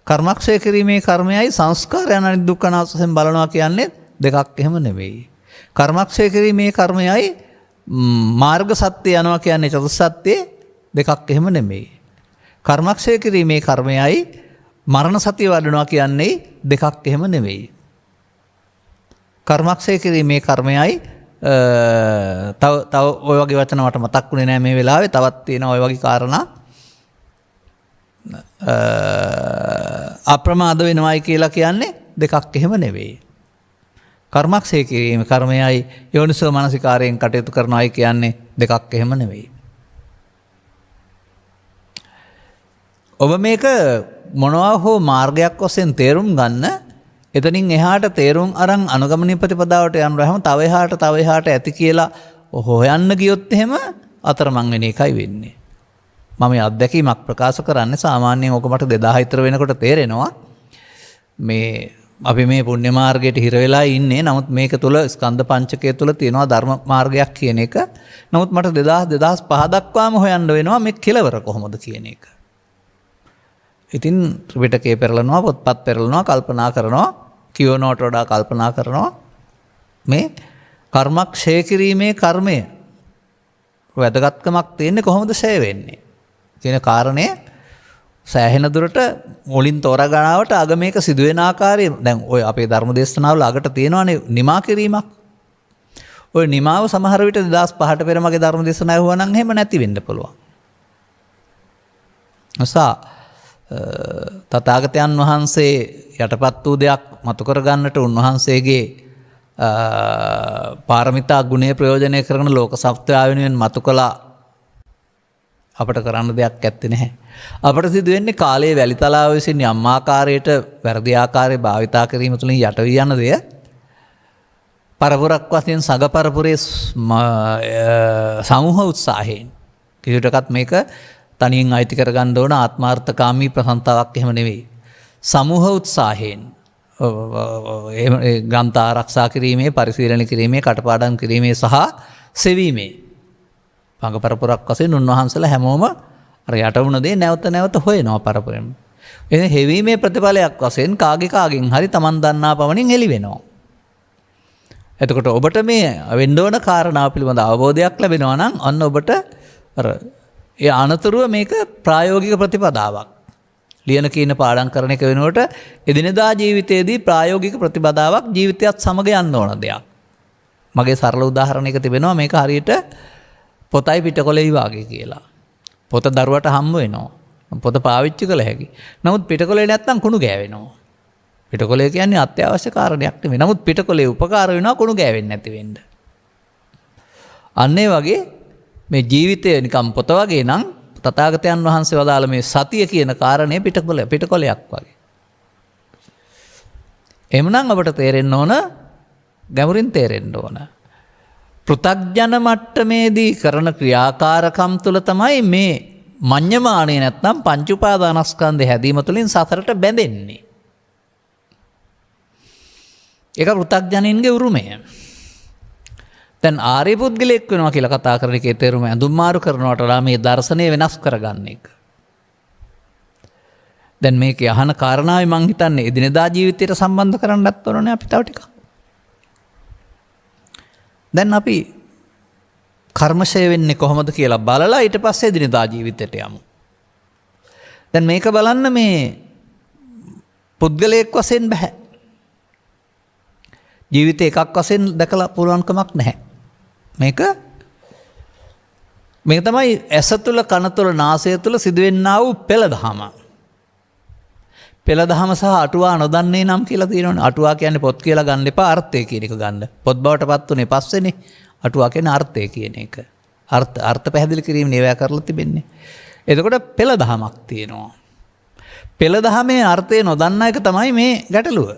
කර්මක්ෂය කිරීමේ කර්මයයි සංස්කාරයන් අනිදුක්ඛානාත්මයෙන් බලනවා කියන්නේ දෙකක් එහෙම නෙවෙයි. කර්මක්ෂය කිරීමේ කර්මයයි මාර්ග සත්‍ය යනවා කියන්නේ චතුස්සත්‍ය දෙකක් එහෙම නෙමෙයි. කර්මක්ෂය කිරීමේ කර්මයයි මරණ සතිය වඩනවා කියන්නේ දෙකක් එහෙම නෙවෙයි. කර්මක්ෂය කිරීමේ කර්මයයි තව ඔය වගේ වචන මට මතක් වුණේ නැහැ මේ වෙලාවේ. තවත් තියෙනවා ඔය වගේ කාරණා. අප්‍රමාද වෙනවයි කියලා කියන්නේ දෙකක් එහෙම නෙවෙයි. කර්මක්ෂය කිරීම කර්මයයි යෝනිසෝ මනසිකාරයෙන් කටයුතු කරනවායි කියන්නේ දෙකක් එහෙම නෙවෙයි. ඔබ මේක මොනවා හෝ මාර්ගයක් වශයෙන් තේරුම් ගන්න. එතනින් එහාට තේරුම් අරන් අනුගමනීය ප්‍රතිපදාවට යනරහම තව එහාට ඇති කියලා හොයන්න ගියොත් එහෙම අතරමං වෙන එකයි වෙන්නේ. මම මේ අත්දැකීමක් ප්‍රකාශ කරන්නේ සාමාන්‍යයෙන් ඔක මට 2000 විතර වෙනකොට තේරෙනවා. මේ අපි මේ පුණ්‍ය මාර්ගයට හිර වෙලා ඉන්නේ. නමුත් මේක තුල ස්කන්ධ පංචකය තුල තියෙනවා ධර්ම මාර්ගයක් කියන එක. නමුත් මට 2005 දක්වාම හොයන්න වෙනවා මේ කෙලවර කොහොමද කියන එක. ඉතින් ත්‍රිපිටකේ පෙරලනවා, පොත්පත් පෙරලනවා, කල්පනා කරනවා, කියවනවට වඩා කල්පනා කරනවා. මේ කර්මක් ක්ෂය කිරීමේ කර්මය වැදගත්කමක් තියෙන්නේ කොහොමද ක්ෂය වෙන්නේ කියන කාරණය සෑහෙන දුරට මුලින් තෝරාගන්නවට අග මේක සිදුවෙන ආකාරය දැන් ඔය අපේ ධර්ම දේශනාවල අගට තියෙනවානේ නිමා කිරීමක්. ඔය නිමාව සමහර විට 2005ට පෙර මගේ ධර්ම දේශනාව වුණා නම් එහෙම නැති වෙන්න පුළුවන්. අසා තථාගතයන් වහන්සේ යටපත් වූ දෙයක් මතු කර ගන්නට උන්වහන්සේගේ පාරමිතා ගුණය ප්‍රයෝජනය කරන ලෝක සත්‍යය වෙනුවෙන් මතු කළා අපට කරන්න දෙයක් ඇත්තේ නැහැ. අපට සිදු වෙන්නේ කාලයේ වැලිතලාව විසින් යම් ආකාරයට වැරදි ආකාරයේ භාවිතා කිරීම තුළින් යට වී යන දෙය පරපුරක් වශයෙන් සග පරපුරේ සමූහ උත්සාහයෙන් කිසිටකත් මේක තනියෙන් අයිති කරගන්න ඕන ආත්මාර්ථකාමී ප්‍රසන්තාවක් එහෙම නෙවෙයි. සමූහ උත්සාහයෙන් ග්‍රන්ථ ආරක්ෂා කිරීමේ, පරිශීලනය කිරීමේ, කටපාඩම් කිරීමේ සහ සෙවීමේ පංග පරපුරක් වශයෙන් උන්වහන්සේලා හැමෝම අර යට වුණ දේ නැවත නැවත හොයනවා පරපුරෙන්. එහෙනම් හෙවීමේ ප්‍රතිඵලයක් වශයෙන් කාගෙන් හරි Taman දන්නා පමණින් එළි වෙනවා. එතකොට ඔබට මේ වෙන්න ඕන කාරණාව පිළිබඳ අවබෝධයක් ලැබෙනවා නම් අන්න ඔබට අර ඒ අනතුරුව මේක ප්‍රායෝගික ප්‍රතිපදාවක්. ලියන කියන පාඩම් කරන එක වෙනුවට එදිනෙදා ජීවිතයේදී ප්‍රායෝගික ප්‍රතිපදාවක් ජීවිතයත් සමග යන්න ඕන දෙයක්. මගේ සරල උදාහරණයක තිබෙනවා මේක හරියට පොතයි පිටකොලෙයි වාගේ කියලා. පොත දරුවට හම්බ වෙනවා. පොත පාවිච්චි කළ හැකි. නමුත් පිටකොලේ නැත්තම් කුණු ගෑවෙනවා. පිටකොලේ කියන්නේ අත්‍යවශ්‍ය කාරණයක් නෙමෙයි. නමුත් පිටකොලේ උපකාර වෙනවා කුණු ගෑවෙන්නේ නැති වෙන්න. අන්න ඒ වගේ මේ ජීවිතය නිකම් පොත වගේ නම් තථාගතයන් වහන්සේ වදාළ මේ සතිය කියන කාරණය පිටකොලයක් වගේ. එhmenan අපට තේරෙන්න ඕන ගැඹුරින් තේරෙන්න ඕන. පෘථග්ජන මට්ටමේදී කරන ක්‍රියාකාරකම් තුළ තමයි මේ මඤ්ඤමාණය නැත්නම් පංච උපාදානස්කන්ධය හැදීම තුළින් සතරට බැඳෙන්නේ. ඒක පෘථග්ජනින්ගේ උරුමය. දැන් ආර්ය පුද්ගලෙක් වෙනවා කියලා කතා කරන එකේ තේරුම ඇඳුම් මාරු කරනවට වඩා මේ දර්ශනය වෙනස් කරගන්න එක. දැන් මේකේ අහන කාරණාවයි මං හිතන්නේ එදිනෙදා ජීවිතයට සම්බන්ධ කරන්නත් ඕනේ අපි තව ටිකක්. දැන් අපි කර්මශය වෙන්නේ කොහොමද කියලා බලලා ඊට පස්සේ එදිනෙදා ජීවිතයට යමු. දැන් මේක බලන්න මේ පුද්ගලයෙක් වශයෙන් බෑ. ජීවිතේ එකක් වශයෙන් දැකලා පුළුවන්කමක් නැහැ. මේක තමයි ඇස තුළ, කන තුළ, නාසය තුළ සිදුවෙන්නා වූ පෙළදහම. පෙළදහම සහ අටුවා නොදන්නේ නම් කියලා තියෙනවනේ. අටුවා කියන්නේ පොත් කියලා ගන්න එපා, අර්ථය කියන එක ගන්න. පොත් බවට පත් උනේ පස්සේනේ. අටුවා කියන්නේ අර්ථය කියන එක. අර්ථ පැහැදිලි කිරීම නේවැය කරලා තිබෙන්නේ. එතකොට පෙළදහමක් තියෙනවා. පෙළදහමේ අර්ථය නොදන්නා එක තමයි මේ ගැටලුව.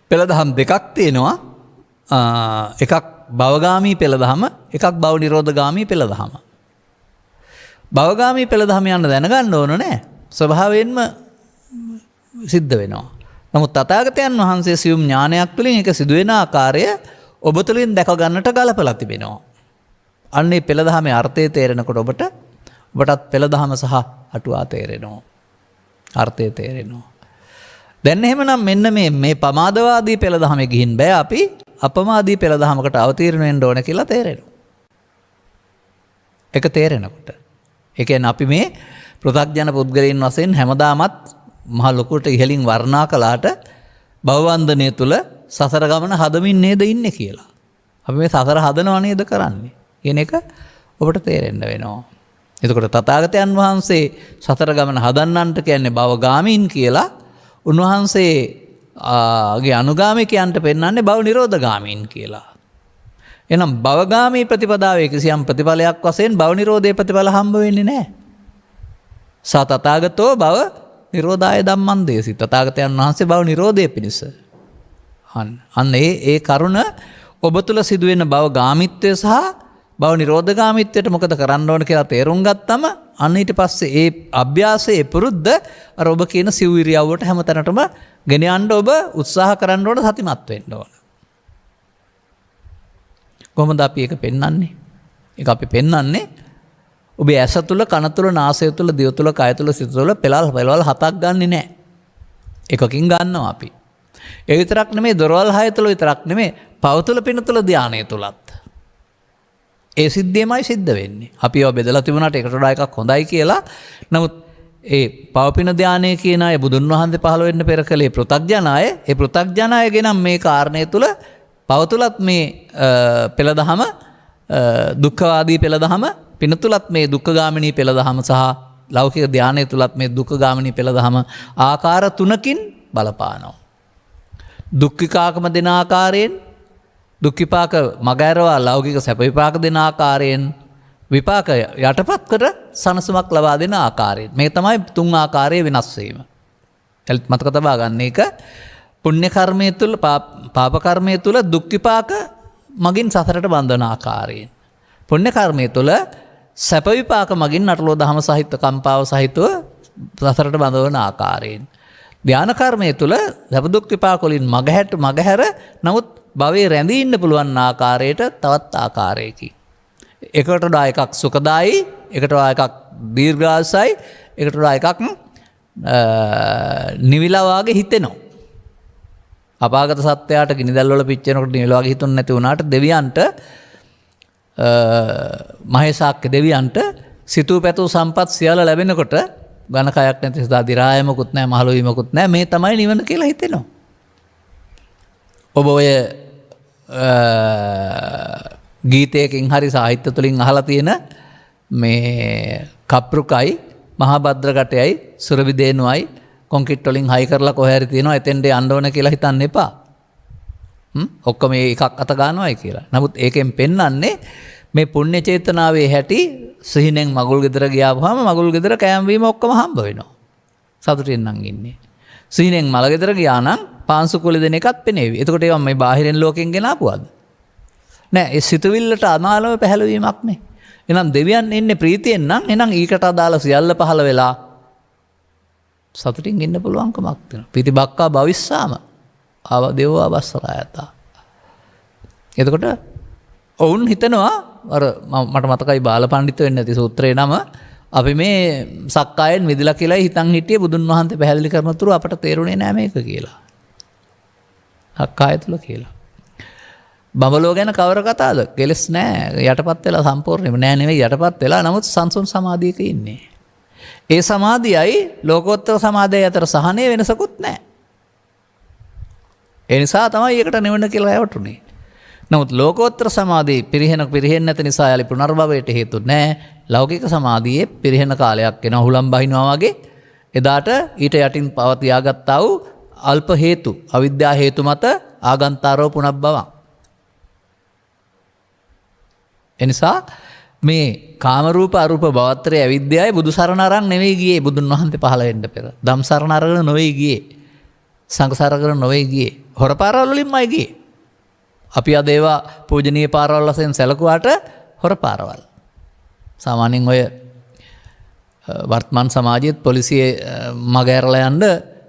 පෙළදහම් දෙකක් තියෙනවා. එකක් භවගාමී පෙළදහම, එකක් භව නිරෝධගාමී පෙළදහම. භවගාමී පෙළදහම යන්න දැනගන්න ඕන නෑ. ස්වභාවයෙන්ම සිද්ධ වෙනවා. නමුත් තථාගතයන් වහන්සේ සියුම් ඥානයක් තුළින් ඒක සිදුවෙන ආකාරය ඔබ තුළින් දැක ගන්නට ගලපලා තිබෙනවා. අන්නේ පෙළදහමේ අර්ථය තේරෙනකොට ඔබටත් පෙළදහම සහ අටුවා තේරෙනවා. අර්ථය තේරෙනවා. දැන් එහෙමනම් මෙන්න මේ පමාදවාදී පෙළදහමේ ගිහින් බෑ අපි අපමාදී පෙළදහමකට අවතීර්ණ වෙන්න ඕන කියලා තේරෙනවා. ඒක තේරෙනකොට. ඒ කියන්නේ අපි මේ පෘථග්ජන පුද්ගලයන් වශයෙන් හැමදාමත් මහ ලොකුට ඉහලින් වර්ණනා කළාට භවවන්දනය තුල සසර ගමන හදමින් නේද ඉන්නේ කියලා. අපි මේ සසර හදනව නේද කරන්නේ කියන එක ඔබට තේරෙන්න වෙනවා. එතකොට තථාගතයන් වහන්සේ සතර ගමන හදන්නන්ට කියන්නේ භවගාමීන් කියලා. උන්වහන්සේගේ අනුගාමිකයන්ට පෙන්වන්නේ භව නිරෝධගාමීන් කියලා. එහෙනම් භවගාමී ප්‍රතිපදාවේ කිසියම් ප්‍රතිඵලයක් වශයෙන් භව නිරෝධයේ ප්‍රතිඵල හම්බ වෙන්නේ නැහැ. සතථාගතෝ භව නිරෝධාය ධම්මං දේසි. තථාගතයන් වහන්සේ භව නිරෝධයේ පිණිස. අන්න ඒ කරුණ ඔබ තුල සිදුවෙන භවගාමීත්වය සහ භව නිරෝධගාමීත්වයට මොකද කරන්න ඕන කියලා තේරුම් ගත්තම අන්න ඊට පස්සේ ඒ අභ්‍යාසයේ පුරුද්ද අර ඔබ කියන සිව් ඉරියව්වට හැමතැනටම ගෙන යන්න ඔබ උත්සාහ කරන්න ඕන, සතිමත් වෙන්න ඕන. කොහොමද අපි ඒක පෙන්වන්නේ? ඒක අපි පෙන්වන්නේ ඔබේ ඇස තුල, කන තුල, නාසය තුල, දිව තුල, කය තුල, සිත තුල පෙළවල් හතක් ගන්නෙ නැහැ. එකකින් ගන්නවා අපි. ඒ විතරක් නෙමෙයි, දොරවල් හය තුල විතරක් නෙමෙයි, පව තුල, පින තුල, ධානය තුලත්. ඒ සිද්ධියමයි සිද්ධ වෙන්නේ. අපි ඒවා බෙදලා තිබුණාට එකට වඩා එකක් හොඳයි කියලා. නමුත් ඒ පවපින ධානය කියන අය බුදුන් වහන්සේ පහළ වෙන්න පෙර කලේ පෘථග්ජනය. ඒ පෘථග්ජනයගේ නම් මේ කාරණය තුල පව තුලත් මේ පෙළදහම දුක්ඛවාදී පෙළදහම, පින තුලත් මේ දුක්ඛගාමිනී පෙළදහම සහ ලෞකික ධානය තුලත් මේ දුක්ඛගාමිනී පෙළදහම ආකාර තුනකින් බලපානවා. දුක් විපාකම දෙන ආකාරයෙන්, දුක් විපාක මගහැරවා ලෞකික සැප විපාක දෙන ආකාරයෙන්, විපාක යටපත් කර සනසමක් ලබා දෙන ආකාරයෙන්. මේ තමයි තුන් ආකාරයේ වෙනස් වීම. මතක තබා ගන්න එක. පුණ්‍ය කර්මයේ තුල, පාප කර්මයේ තුල දුක් විපාක මගින් සසරට බඳවන ආකාරයෙන්. පුණ්‍ය කර්මයේ තුල සැප විපාක මගින් නටලෝ දහම සහිත කම්පාව සහිතව සසරට බඳවන ආකාරයෙන්. ධාන කර්මයේ තුල සැප දුක් විපාක වලින් මගහැර නමුත් භවයේ රැඳී ඉන්න පුළුවන් ආකාරයට තවත් ආකාරයකින්. එකට වඩා එකක් සුඛදායි, එකට වඩා එකක් දීර්ඝාසයි, එකට වඩා එකක් නිවිලා වාගේ හිතෙනවා. අපාගත සත්‍යයට ගිනිදැල් වල පිච්චෙනකොට නිවිලා වාගේ හිතුන්නේ නැති වුණාට දෙවියන්ට, මහේසාක්‍ය දෙවියන්ට සිතූ පැතූ සම්පත් සියල්ල ලැබෙනකොට ඝන කයක් නැති සදා දිරායමකුත් නැහැ, මහලු වීමකුත් නැහැ. මේ තමයි නිවන කියලා හිතෙනවා. ඔබ ඔය ගීතයකින් හරි සාහිත්‍ය තුලින් අහලා තියෙන මේ කප්රුකයි, මහාභද්‍රකටයයි, සුරවිදේනුවයි කොන්ක්‍රීට් වලින් හයි කරලා කොහේ හරි තියෙනවා, එතෙන්ට යන්න ඕන කියලා හිතන්න එපා. ඔක්කොම මේ එකක් අත ගන්නවයි කියලා. නමුත් ඒකෙන් පෙන්වන්නේ මේ පුණ්‍ය චේතනාවේ හැටි. සිහිනෙන් මගුල් ගෙදර ගියාම මගුල් ගෙදර කෑම බීම ඔක්කොම හම්බ වෙනවා. සතුටින් නම් ඉන්නේ. සිහිනෙන් මල ගෙදර ගියා නම් පාංශු කුල දෙන එකත් පෙනේවි. එතකොට ඒවා මේ බාහිරින් ලෝකෙන් ගෙන ආපුවාද? නෑ. ඒ සිතුවිල්ලට අමාලව පැහැලවීමක් නේ. එහෙනම් දෙවියන් ඉන්නේ ප්‍රීතියෙන් නම් එහෙනම් ඊකට අදාළ සියල්ල පහළ වෙලා සතුටින් ඉන්න පුළුවන්කමක් තියෙනවා. පිටිබක්කා භවිස්සාම දේවෝ අවස්සරායත. එතකොට ඔවුන් හිතනවා අර මට මතකයි බාලපඬිත වෙන්න ඇති සූත්‍රයේ නම, අපි මේ සක්කායෙන් මිදලා කියලා හිතන් හිටියේ බුදුන් වහන්සේ පැහැදිලි කරනතුරු අපට තේරුණේ නෑ මේක කියලා. සක්කාය තුල කියලා. බඹලෝ ගැන කවර කතාවද? කෙලස් නෑ, යටපත් වෙලා සම්පූර්ණයෙන්ම නෑ නෙවෙයි යටපත් වෙලා. නමුත් සංසුන් සමාධියක ඉන්නේ. ඒ සමාධියයි ලෝකෝත්තර සමාධියයි අතර සහනේ වෙනසකුත් නෑ. ඒ නිසා තමයි ඒකට නිවන කියලා රැවටුනේ. නමුත් ලෝකෝත්තර සමාධිය පිරිහෙන්න නැති නිසා යාලි පුනර්භවයට හේතු නැහැ. ලෞකික සමාධියේ පිරිහෙන කාලයක් එනවා, හුලම් බහිනවා වගේ. එදාට ඊට යටින් පවතියාගත්තා වූ අල්ප හේතු, අවිද්‍යා හේතු මත ආගන්තාරෝ පුනබ්බවං. එනිසා මේ කාම රූප අරූප භවත්‍රයේ අවිද්‍යාවයි බුදු සරණ අරන් නෙවෙයි ගියේ බුදුන් වහන්සේ පහළ වෙන්න පෙර. ධම් සරණ අරගෙන නොවේ ගියේ. සංඝ සරණ අරගෙන නොවේ ගියේ. හොරපාරවල වලින්මයි ගියේ. අපි අද ඒවා පූජනීය පාරවල් වශයෙන් සැලකුවාට හොර පාරවල්. සාමාන්‍යයෙන් ඔය වර්තමාන සමාජයේත් පොලිසිය මග ඇරලා යන්න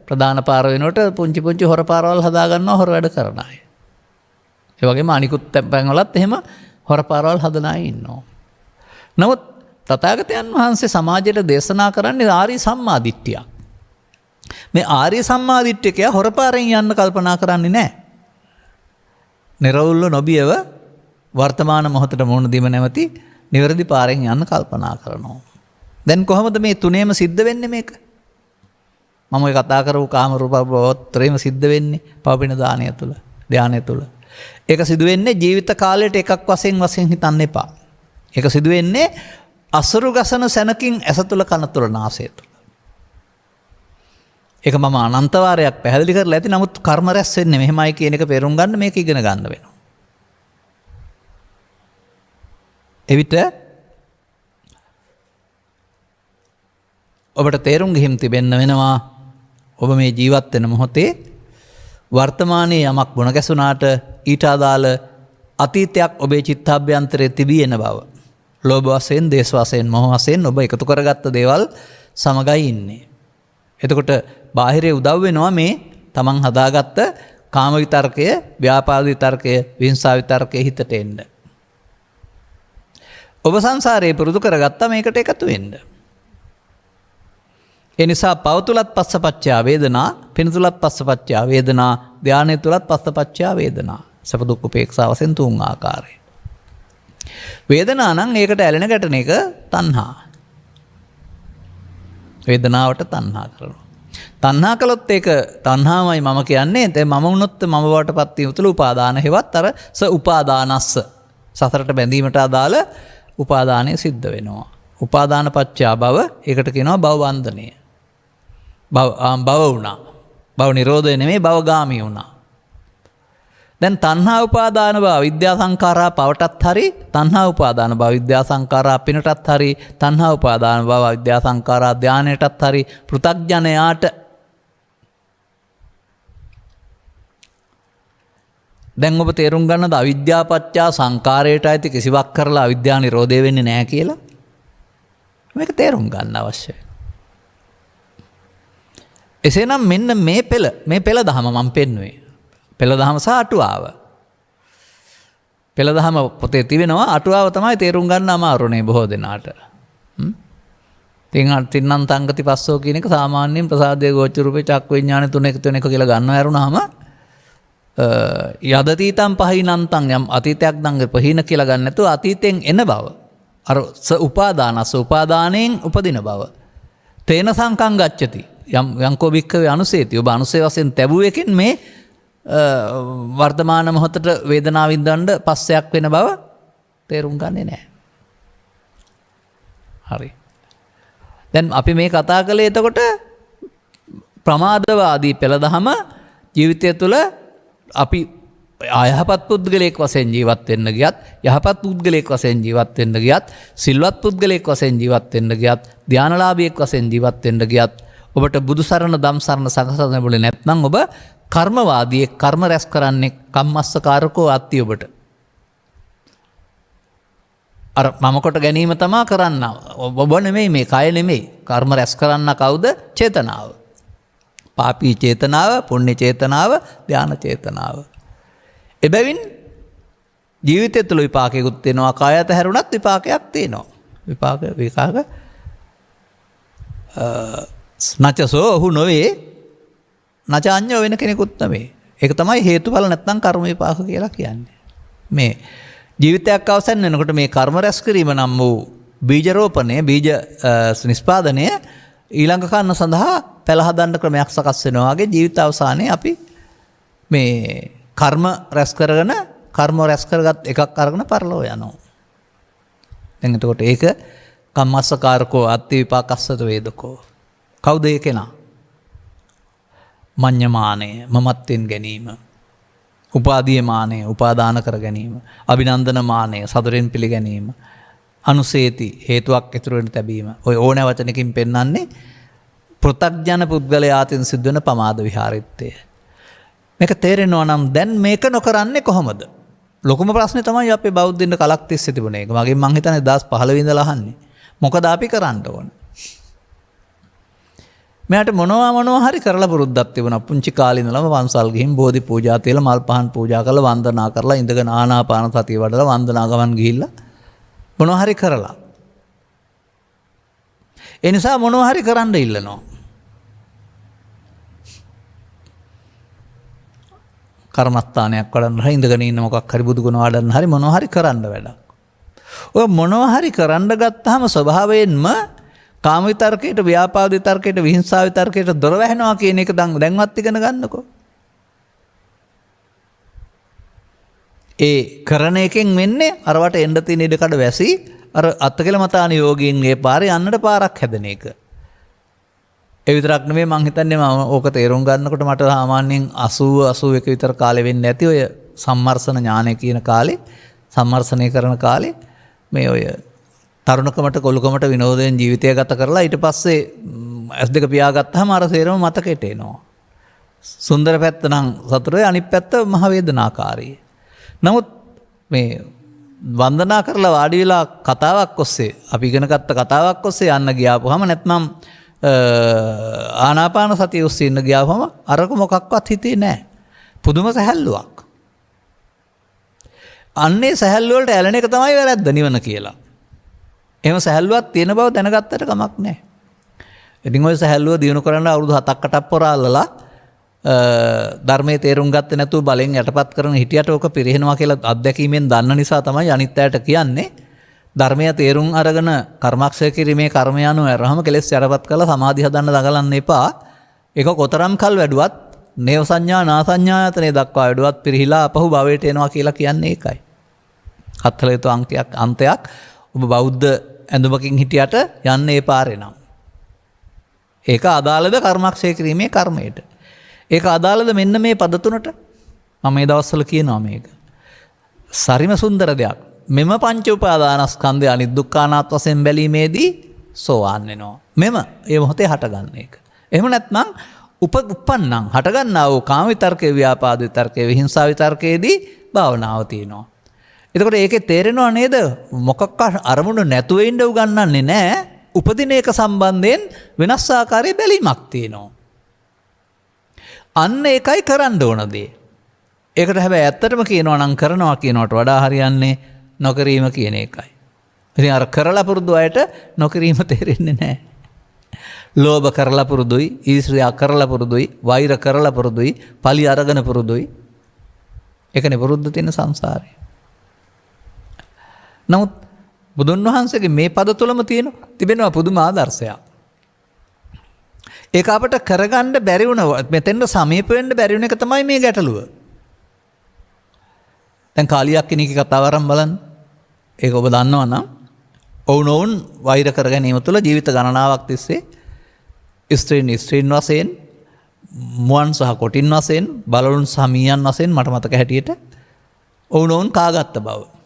ප්‍රධාන පාර වෙනකොට පුංචි හොර පාරවල් හදා ගන්නවා හොර වැඩ කරන අය. ඒ වගේම අනිකුත් තැන්වලත් එහෙම හොර පාරවල් හදන අය ඉන්නවා. නමුත් තථාගතයන් වහන්සේ සමාජයට දේශනා කරන්නේ ආර්ය සම්මාදිට්ඨියක්. මේ ආර්ය සම්මාදිට්ඨිකයා හොර පාරෙන් යන්න කල්පනා කරන්නේ නැහැ. නිරවුල්ව නොබියව වර්තමාන මොහොතට මුහුණ දීම නැමැති නිවැරදි පාරෙන් යන්න කල්පනා කරනවා. දැන් කොහොමද මේ තුනේම සිද්ධ වෙන්නේ මේක? මම ඔය කතා කරපු කාම රූප බවත්‍රේම සිද්ධ වෙන්නේ පවපින දානය තුළ, ධානය තුළ. ඒක සිදු වෙන්නේ ජීවිත කාලයට එකක් වශයෙන් හිතන්න එපා. ඒක සිදු වෙන්නේ අසුරු ගසන සැනකින් ඇස තුළ, කන තුළ, නාසය තුළ. ඒක මම අනන්ත වාරයක් පැහැදිලි කරලා ඇති. නමුත් කර්ම රැස් වෙන්නේ මෙහෙමයි කියන එක පෙරුම් ගන්න මේක ඉගෙන ගන්න වෙනවා. එවිට ඔබට තේරුම් ගිහිම් තිබෙන්න වෙනවා ඔබ මේ ජීවත් වෙන මොහොතේ වර්තමානයේ යමක් ගුණ ගැසුණාට ඊට අදාළ අතීතයක් ඔබේ චිත්තාභ්‍යන්තරයේ තිබී එන බව. ලෝභ වශයෙන්, දේශ වශයෙන්, මොහ වශයෙන් ඔබ එකතු කරගත්ත දේවල් සමගයි ඉන්නේ. එතකොට බාහිරේ උදව් වෙනවා මේ තමන් හදාගත්ත කාම විතර්කය, ව්‍යාපාද විතර්කය, විහිංසා විතර්කය හිතට එන්න. ඔබ සංසාරේ පුරුදු කරගත්තා මේකට එකතු වෙන්න. ඒ නිසා පව තුලත් පස්සපච්චා වේදනා, පින තුලත් පස්සපච්චා වේදනා, ධානය තුලත් පස්සපච්චා වේදනා. සැප දුක් උපේක්ෂා වශයෙන් තුන් ආකාරයි. වේදනා නම් ඒකට ඇලෙන ගැටෙන එක තණ්හා. වේදනාවට තණ්හා කරනවා. තණ්හා කළොත් ඒක තණ්හාමයි මම කියන්නේ. දැන් මම වුණොත් මම බවට පත් වීම තුළ උපාදාන හේවත් අර උපාදානස්ස සතරට බැඳීමට අදාළ උපාදානය සිද්ධ වෙනවා. උපාදාන පත්‍යා භව, ඒකට කියනවා භව බන්ධනය. භව වුණා. භව නිරෝධය නෙමෙයි, භවගාමී වුණා. දැන් තණ්හා උපාදාන භව විද්‍යා සංඛාරා පවටත් හරි, තණ්හා උපාදාන භව විද්‍යා සංඛාරා පිනටත් හරි, තණ්හා උපාදාන භව විද්‍යා සංඛාරා ධානයටත් හරි පෘථග්ජනයාට දැන් ඔබ තේරුම් ගන්නද අවිද්‍යාපච්චා සංඛාරයට ඇති කිසිවක් කරලා අවිද්‍යා නිරෝධය වෙන්නේ නැහැ කියලා? මේක තේරුම් ගන්න අවශ්‍යයි. එසේනම් මෙන්න මේ පෙළ දහම මම පෙන්වුවේ. පෙළ දහම සහ අටුවාව. පෙළ දහම පොතේ තිබෙනවා, අටුවාව තමයි තේරුම් ගන්න අමාරුනේ බොහෝ දෙනාට. තින්නම් තංගති පස්සෝ කියන එක සාමාන්‍යයෙන් ප්‍රසාදයේ ගෝචර රූපේ චක්ක විඥානේ තුන එකතු වෙන එක කියලා ගන්නව හැරුණාම යදතීතම් පහිනන්තං යම් අතීතයක් නම් පහින කියලා ගන්න නැතුව අතීතෙන් එන බව. අර උපාදානස උපාදානයෙන් උපදින බව. තේන සංකං ගච්ඡති. යංකෝ භික්ඛවේ අනුසේති. ඔබ අනුසේ වශයෙන් තැබුව එකෙන් මේ වර්තමාන මොහොතට වේදනාව විඳින්න පස්සයක් වෙන බව තේරුම් ගන්නේ නැහැ. හරි. දැන් අපි මේ කතා කළේ එතකොට ප්‍රමාදවාදී පෙළදහම ජීවිතය තුළ අපි අයහපත් පුද්ගලයෙක් වශයෙන් ජීවත් වෙන්න ගියත්, යහපත් පුද්ගලයෙක් වශයෙන් ජීවත් වෙන්න ගියත්, සිල්වත් පුද්ගලයෙක් වශයෙන් ජීවත් වෙන්න ගියත්, ධානලාභියෙක් වශයෙන් ජීවත් වෙන්න ගියත් ඔබට බුදු සරණ, ධම් සරණ සකසන්න ලැබුණේ නැත්නම් ඔබ කර්මවාදියෙක්, කර්ම රැස් කරන්නේ කම්මස්සකාරකෝ අත්ති ඔබට. අර මම කොට ගැනීම තමා කරන්න. ඔබ නෙමෙයි, මේ කය නෙමෙයි. කර්ම රැස් කරන්න කවුද? චේතනාව. පාපී චේතනාව, පුණ්‍ය චේතනාව, ධාන චේතනාව. එබැවින් ජීවිතය තුළ විපාකයකුත් තියෙනවා. කායත හැරුණත් විපාකයක් තියෙනවා. විපාක නචසෝ ඔහු නොවේ, නචාඤ්ඤෝ වෙන කෙනෙකුත් නෙමෙයි. ඒක තමයි හේතුඵල නැත්නම් කර්ම විපාක කියලා කියන්නේ. මේ ජීවිතයක් අවසන් වෙනකොට මේ කර්ම රැස් කිරීම නම් වූ බීජ රෝපණය, බීජ නිෂ්පාදනය ඊළඟ කන්න සඳහා පැල හදන්න ක්‍රමයක් සකස් වෙනවා වගේ ජීවිත අවසානයේ අපි මේ කර්ම රැස් කරගත් එකක් අරගෙන පරලෝ යනවා. දැන් එතකොට ඒක කම්මස්සකාරකෝ අත්ති විපාකස්සත වේදකෝ. කවුද ඒ කෙනා? මඤ්ඤමානය, මමත්වෙන් ගැනීම, උපාදීයමානය, උපාදාන කර ගැනීම, අභිනන්දනමානය, සතුරෙන් පිළිගැනීම, අනුසේති, හේතුවක් ඉතුරු වෙන තැබීම. ඔය ඕනෑ වචනකින් පෙන්වන්නේ පෘථග්ජන පුද්ගලයාටින් සිද්ධ වෙන පමාද විහාරිත්වය. මේක තේරෙනවා නම් දැන් මේක නොකරන්නේ කොහොමද? ලොකුම ප්‍රශ්නේ තමයි අපේ බෞද්ධින්ට කලක් තිස්සේ තිබුණේ. ඒක මගෙන් මං හිතන්නේ 2015 ඉඳලා අහන්නේ. මොකද අපි කරන්න ඕන? මෙයාට මොනවා හරි කරලා පුරුද්දක් තිබුණා. පුංචි කාලේ ඉඳලම පන්සල් ගිහින් බෝධි පූජා තියලා මල් පහන් පූජා කරලා වන්දනා කරලා ඉඳගෙන ආනාපාන සතිය වඩලා වන්දනා ගමන් ගිහිල්ලා මොනවා හරි කරලා. ඒ නිසා මොනවා හරි කරන්න ඉල්ලනවා. කර්මස්ථානයක් වඩන්න හරි ඉඳගෙන ඉන්න මොකක් හරි බුදු ගුණ වඩන්න හරි මොනවා හරි කරන්න වැඩක්. ඔය මොනවා හරි කරන්න ගත්තාම ස්වභාවයෙන්ම කාම විතර්කයට, ව්‍යාපාද විතර්කයට, විහිංසාව විතර්කයට දොර වැහෙනවා කියන එක දැන්වත් ඉගෙන ගන්නකෝ. ඒ කරන එකෙන් වෙන්නේ අරවට එන්න තියෙන ඉඩකඩ වැසි අර අත්තකල මතාන යෝගීන්ගේ පාරේ යන්නට පාරක් හැදෙන එක. ඒ විතරක් නෙමෙයි මං හිතන්නේ මම ඕක තේරුම් ගන්නකොට මට සාමාන්‍යයෙන් 80 81 විතර කාලෙ වෙන්නේ නැති ඔය සම්මර්ෂණ ඥානය කියන කාලේ සම්මර්ෂණය කරන කාලේ මේ ඔය තරුණකමට කොළුකමට විනෝදයෙන් ජීවිතය ගත කරලා ඊට පස්සේ ඇස් දෙක පියාගත්තාම අර සේරම මතකෙට එනවා. සුන්දර පැත්ත නම් සතුටුයි, අනිත් පැත්ත මහ වේදනාකාරී. නමුත් මේ වන්දනා කරලා වාඩි වෙලා කතාවක් ඔස්සේ අපි ඉගෙන ගත්ත කතාවක් ඔස්සේ යන්න ගියාපුවම නැත්නම් ආනාපාන සතිය ඔස්සේ ඉන්න ගියාපුවම අරක මොකක්වත් හිතේ නැහැ. පුදුම සැහැල්ලුවක්. අන්නේ සැහැල්ලුව වලට ඇලෙන එක තමයි වැරද්ද නිවන කියලා. එහෙම සැහැල්ලුවක් තියෙන බව දැනගත්තට කමක් නැහැ. ඉතින් ඔය සැහැල්ලුව දිනු කරන්න අවුරුදු 7ක් 8ක් පොරාලලා ධර්මයේ තේරුම් ගත්තේ නැතුව බලෙන් යටපත් කරන හිටියට ඕක පිරිහෙනවා කියලා අත්දැකීමෙන් දන්න නිසා තමයි අනිත් අයට කියන්නේ ධර්මයේ තේරුම් අරගෙන කර්මක්ෂය කිරීමේ කර්ම යනු අරහම කෙලෙස් යටපත් කරලා සමාධි හදන්න දඟලන්න එපා. ඒක කොතරම් කල් වැඩුවත් නේව සංඥා නා සංඥායතනෙ දක්වා වැඩුවත් පිරිහිලා අපහු භවයට එනවා කියලා කියන්නේ ඒකයි. හත්වලේතු අන්තයක් ඔබ බෞද්ධ ඇඳුමකින් හිටියට යන්න ඒ පාරේ නම්. ඒක අදාළද කර්මක්ෂය කිරීමේ කර්මයට. ඒක අදාළද මෙන්න මේ පද තුනට? මම මේ දවස්වල කියනවා මේක. සරිම සුන්දර දෙයක්. මෙම පංච උපාදානස්කන්ධය අනිදුක්ඛානාත් වශයෙන් බැලීමේදී සෝවාන් වෙනවා. මෙම ඒ මොහොතේ හටගන්න එක. එහෙම නැත්නම් උපන්නං හටගන්නා වූ කාම විතර්කේ, ව්‍යාපාද විතර්කේ, විහිංසා විතර්කේදී භාවනාව තියෙනවා. එතකොට ඒකේ තේරෙනව නේද මොකක්ක අරමුණු නැතුව ඉඳ උගන්වන්නේ නැහැ. උපදින එක සම්බන්ධයෙන් වෙනස් ආකාරයේ බැලීමක් තියෙනවා. අන්න ඒකයි කරන්න ඕන දේ. ඒකට හැබැයි ඇත්තටම කියනවා නම් කරනවා කියනවට වඩා හරියන්නේ නොකිරීම කියන එකයි. ඉතින් අර කරලා පුරුදු අයට නොකිරීම තේරෙන්නේ නැහැ. ලෝභ කරලා පුරුදුයි, ඊර්ෂ්‍යා කරලා පුරුදුයි, වෛර කරලා පුරුදුයි, පලි අරගෙන පුරුදුයි. ඒකනේ පුරුද්ද තියෙන සංසාරේ. නමුත් බුදුන් වහන්සේගේ මේ පද තුලම තිබෙනවා පුදුම ආදර්ශයක්. ඒක අපට කරගන්න බැරි වුණ මෙතෙන්ට සමීප වෙන්න බැරි වුණ එක තමයි මේ ගැටලුව. දැන් කාලියක් කෙනෙක්ගේ කතාව අරන් බලන්න. ඒක ඔබ දන්නවා නම් ඔවුනොවුන් වෛර කර ගැනීම තුළ ජීවිත ගණනාවක් තිස්සේ ස්ත්‍රීන් වශයෙන්, මුවන් සහ කොටින් වශයෙන්, බලවුන් සහ මීයන් වශයෙන් මට මතක හැටියට ඔවුනොවුන් කාගත්ත බව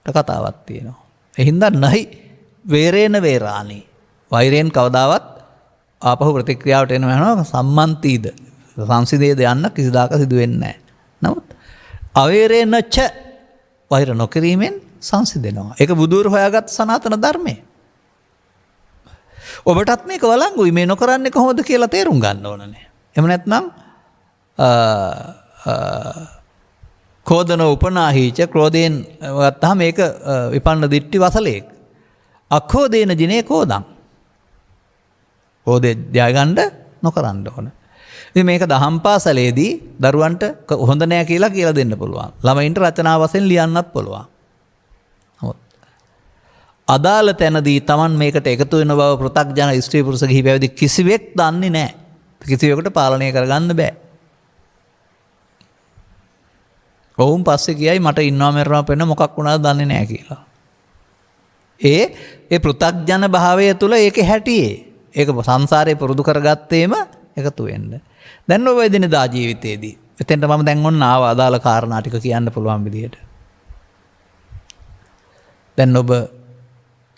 කතාවක් තියෙනවා. එහින්දා නහි වේරේන වේරාණි. වෛරයෙන් කවදාවත් ආපහු ප්‍රතික්‍රියාවට එනවා යනවා සම්මන්තිද සංසිදේද යන්න කිසිදාක සිදු වෙන්නේ නැහැ. නමුත් අවේරේනච වෛර නොකිරීමෙන් සංසිදෙනවා. ඒක බුදුර හොයාගත් සනාතන ධර්මය. ඔබටත් මේක වළංගුයි. මේ නොකරන්නේ කොහොමද කියලා තේරුම් ගන්න ඕනනේ. එහෙම නැත්නම් කෝදන උපනාහීච ක්‍රෝධයෙන් ගත්තාම මේක විපන්න දිට්ටි වසලේක්. අක්ඛෝදේන ජිනේ කෝදං. කෝදේ ධ්‍යාගණ්ඩ නොකරන්න ඕන. ඉතින් මේක දහම් පාසලේදී දරුවන්ට හොඳ නෑ කියලා දෙන්න පුළුවන්. ළමයින්ට රචනා වශයෙන් ලියන්නත් පුළුවන්. නමුත් අදාළ තැනදී Taman මේකට එකතු වෙන බව පෘථග්ජන ස්ත්‍රී පුරුෂ ගිහි පැවිදි කිසිවෙක් දන්නේ නැහැ. කිසිවෙකුට පාලනය කරගන්න බෑ. ඔවුන් පස්සේ කියයි මට ඉන්නවා මරනවා පෙන්න මොකක් වුණාද දන්නේ නැහැ කියලා. ඒ පෘථග්ජන භාවය තුල ඒකේ හැටියේ. ඒක සංසාරේ පුරුදු කරගත්තේම එකතු වෙන්න. දැන් ඔබ එදිනදා ජීවිතේදී එතෙන්ට මම දැන් ඔන්න ආවා අදාළ කාරණා ටික කියන්න පුළුවන් විදිහට. දැන් ඔබ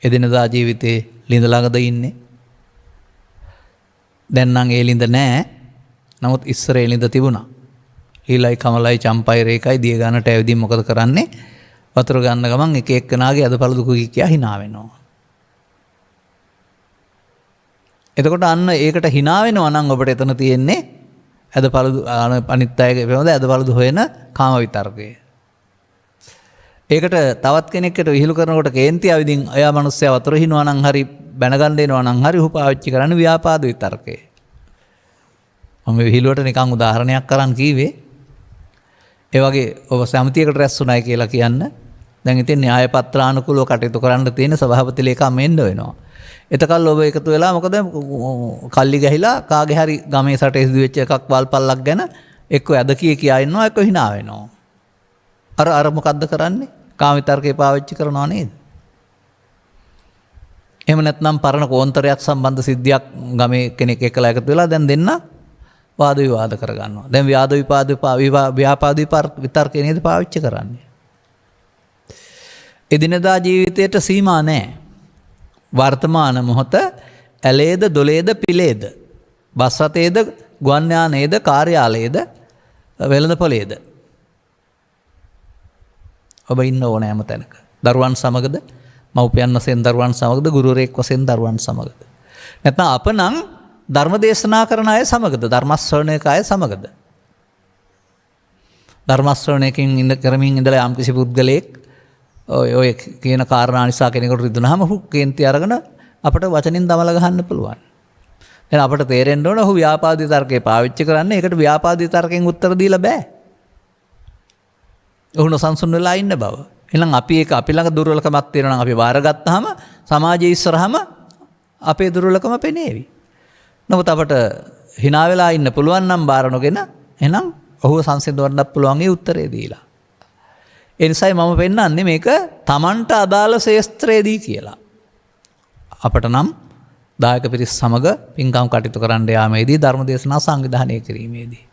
එදිනදා ජීවිතේ ලිඳ ළඟද ඉන්නේ? දැන් නම් ඒ ලිඳ නැහැ. නමුත් ඉස්සර ඒ ලිඳ තිබුණා. ඊළයි කමලයි චම්පයි රේකයි දිය ගන්නට ඇවිදින් මොකද කරන්නේ? වතුර ගන්න ගමන් එක එක්කනාගේ අදපළ දුක කියා hina වෙනවා. එතකොට අන්න ඒකට hina වෙනවා නම් ඔබට එතන තියෙන්නේ අදපළ අනිත් අයගේ වෙනද අදපළ හොයන කාම විතර්කය. ඒකට තවත් කෙනෙක්ට විහිළු කරනකොට කේන්ති ආවිදින් අයා මිනිස්සයා වතුර හිනවා නම් හරි බැනගන්න දෙනවා නම් හරි උහු පාවිච්චි කරන්න ව්‍යාපාද විතර්කය. මම විහිළුවට නිකන් උදාහරණයක් කරන් කීවේ. ඒ වගේ ඔබ සමිතියකට රැස් වුණායි කියලා කියන්න. දැන් ඉතින් න්‍යාය පත්‍රානුකූලව කටයුතු කරන්න තියෙන සභාපති ලේකම් එන්න වෙනවා. එතකල් ඔබ එකතු වෙලා මොකද කල්ලි ගහිලා කාගේ හරි ගමේ සටේසි වෙච්ච එකක් වල්පල්ලක් ගැන එක්ක ඇද කියා ඉන්නවා එක්ක hina වෙනවා. අර මොකද්ද කරන්නේ? කාම විතර්කේ පාවිච්චි කරනවා නේද? එහෙම නැත්නම් පරණ කෝන්තරයක් සම්බන්ධ සිද්ධියක් ගමේ කෙනෙක් එක්කලා එකතු වෙලා දැන් දෙන්න වාද විවාද කරගන්නවා. දැන් ව්‍යාපාද විතර්කේ නේද පාවිච්චි කරන්නේ. එදිනදා ජීවිතයට සීමා නැහැ. වර්තමාන මොහොත ඇලේද දොලේද පිලේද බස් රථයේද ගුවන් යානයේද කාර්යාලයේද වෙළඳපොලේද ඔබ ඉන්න ඕනෑම තැනක. දරුවන් සමගද මව්පියන් වශයෙන් දරුවන් සමගද ගුරුවරයෙක් වශයෙන් දරුවන් සමගද. නැත්නම් අප නම් ධර්ම දේශනා කරන අය සමගද ධර්ම ශ්‍රවණයක අය සමගද. ධර්ම ශ්‍රවණයකින් කරමින් ඉඳලා යම් කිසි පුද්ගලයෙක් ඔය කියන කාරණා නිසා කෙනෙකුට රිදුනහම ඔහු කේන්ති අරගෙන අපට වචනින් දමල ගහන්න පුළුවන්. දැන් අපට තේරෙන්න ඕන ඔහු ව්‍යාපාදී තර්කේ පාවිච්චි කරන්නේ ඒකට ව්‍යාපාදී තර්කයෙන් උත්තර දීලා බෑ. ඔහු නොසන්සුන් වෙලා ඉන්න බව. එහෙනම් අපි ළඟ දුර්වලකමක් තියෙනවා නම් අපි බාරගත්තාම සමාජයේ ඉස්සරහම අපේ දුර්වලකම පෙනේවි. නමුත් අපට hina වෙලා ඉන්න පුළුවන් නම් බාර නොගෙන එහෙනම් ඔහුව සංසිඳවන්නත් පුළුවන් ඒ උත්තරේ දීලා. ඒ නිසායි මම පෙන්නන්නේ මේක Tamanට අදාළ ශේස්ත්‍රයේදී කියලා. අපට නම් දායක පිරිස් සමග පින්කම් කටයුතු කරන්න යාමේදී ධර්ම දේශනා සංවිධානය කිරීමේදී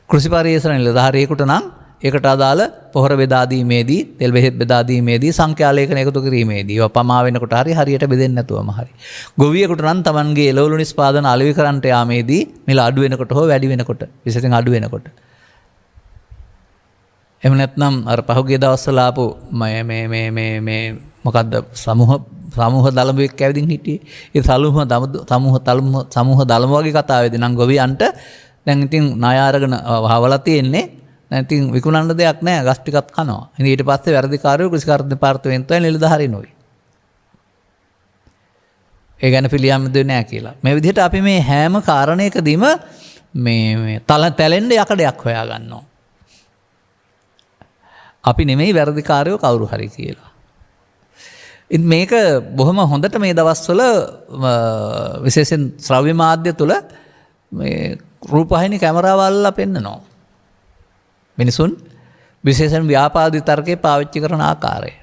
කෘෂි පරිශ්‍රණ නිලධාරියෙකුට නම් ඒකට අදාළ පොහොර බෙදා දීමේදී තෙල් බෙහෙත් බෙදා දීමේදී සංඛ්‍යාලේඛන එකතු කිරීමේදී පමා වෙනකොට හරියට බෙදෙන්නේ නැතුවම හරි. ගොවියෙකුට නම් Tamanගේ එළවලු නිෂ්පාදන අලෙවි කරන්නට යාමේදී මිල අඩු වෙනකොට හෝ වැඩි වෙනකොට විශේෂයෙන් අඩු වෙනකොට එහෙම නැත්නම් අර පහුගිය දවස්වල ආපු මේ මොකද්ද සමූහ දළඹුවෙක් ඇවිදින් හිටියේ. ඒ සමූහ දළඹ වගේ කතාවේදී නම් ගොවියන්ට දැන් ඉතින් ණය අරගෙන වහවලා තියෙන්නේ. දැන් ඉතින් විකුණන්න දෙයක් නැහැ. ගස් ටිකක් කනවා. ඉතින් ඊට පස්සේ වැඩිකාරයෝ කෘෂිකාර්ය දෙපාර්තමේන්තුවේ නිලධාරීනෝයි. ඒ ගැන පිළියම් දෙන්නේ නැහැ කියලා. මේ විදිහට අපි මේ හැම කාරණයකදීම මේ තැලෙන්න යකඩයක් හොයා ගන්නවා. අපි නෙමෙයි වැරදිකාරයෝ කවුරු හරි කියලා. ඉතින් මේක බොහොම හොඳට මේ දවස්වල විශේෂයෙන් ශ්‍රව්‍ය මාධ්‍ය තුල මේ රූපවාහිනී කැමරාවල් පෙන්නනවා. මිනිසුන් විශේෂයෙන් ව්‍යාපාදී තර්කේ පාවිච්චි කරන ආකාරය.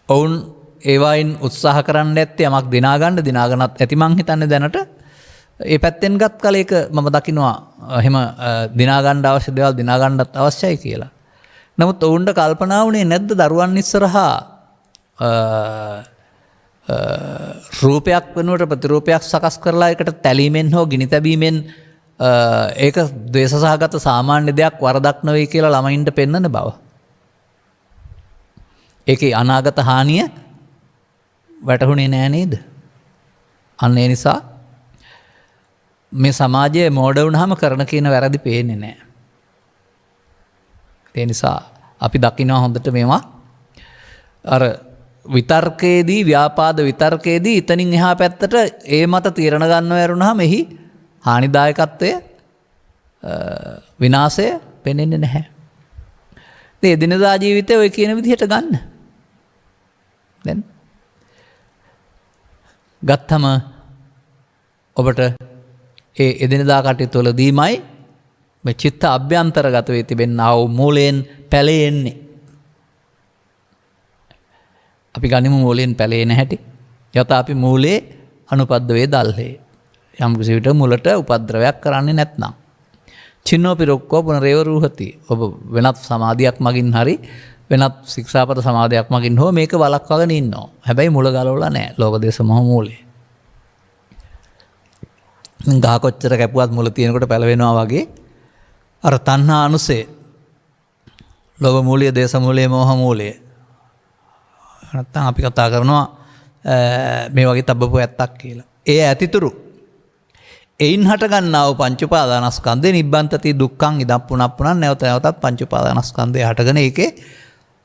ඔවුන් ඒවායින් උත්සාහ කරන්න ඇත්තේ යමක් දිනාගන්නත් ඇති මං හිතන්නේ දැනට ඒ පැත්තෙන් ගත් කල ඒක මම දකිනවා එහෙම දිනාගන්න අවශ්‍ය දේවල් දිනාගන්නත් අවශ්‍යයි කියලා. නමුත් ඔවුන්ට කල්පනා වුණේ නැද්ද දරුවන් ඉස්සරහා රූපයක් වෙනුවට ප්‍රතිරූපයක් සකස් කරලා ඒකට තැලීමෙන් හෝ ගිනි තැබීමෙන් ඒක ද්වේෂසහගත සාමාන්‍ය දෙයක් වරදක් නෙවෙයි කියලා ළමයින්ට පෙන්වන බව. ඒකේ අනාගත හානිය වැටහුණේ නෑ නේද? අන්න ඒ නිසා මේ සමාජයේ මෝඩ වුණාම කරන කියන වැරදි පේන්නේ නෑ. ඒ නිසා අපි දකිනවා හොඳට මේවා අර විතර්කයේදී ව්‍යාපාද විතර්කයේදී ඉතනින් එහා පැත්තට ඒ මත තීරණ ගන්නව ඇරුණාම එහි හානිදායකත්වය විනාශය පෙනෙන්නේ නැහැ. ඒ දිනදා ජීවිතේ ඔය කියන විදිහට ගන්න. දැන් ගත්තම ඔබට ඒ එදිනදා කටයුතු වලදීමයි මේ චිත්ත අභ්‍යන්තරගත වේ තිබෙනා වූ මූලයෙන් පැලෙන්නේ. අපි ගනිමු මූලයෙන් පැලෙන හැටි. යත අපි මූලේ අනුපද්ද වේ දල්හේ. යම් කිසි විට මුලට උපද්‍රවයක් කරන්නේ නැත්නම්. චින්නෝ පිරොක්කෝ පුනරේව රූහති. ඔබ වෙනත් සමාධියක් මගින් හරි වෙනත් ශික්ෂාපද සමාධියක් මගින් හෝ මේක වළක්වාගෙන ඉන්නවා. හැබැයි මුල ගලවලා නැහැ. ලෝභ දේශ මොහ මූලේ. ගහ කොච්චර කැපුවත් මුල තියෙනකොට පැලවෙනවා වගේ අර තණ්හා අනුසය ලෝභ මූලය දේශ මූලය මෝහ මූලය නැත්තම් අපි කතා කරනවා මේ වගේ තබ්බපු ඇත්තක් කියලා. ඒ ඇතිතුරු එයින් හට ගන්නා වූ පංච උපාදානස්කන්ධේ නිබ්බන්තති දුක්ඛං ඉදප්පුනප්පුනං නැවත නැවතත් පංච උපාදානස්කන්ධේ හටගෙන ඒකේ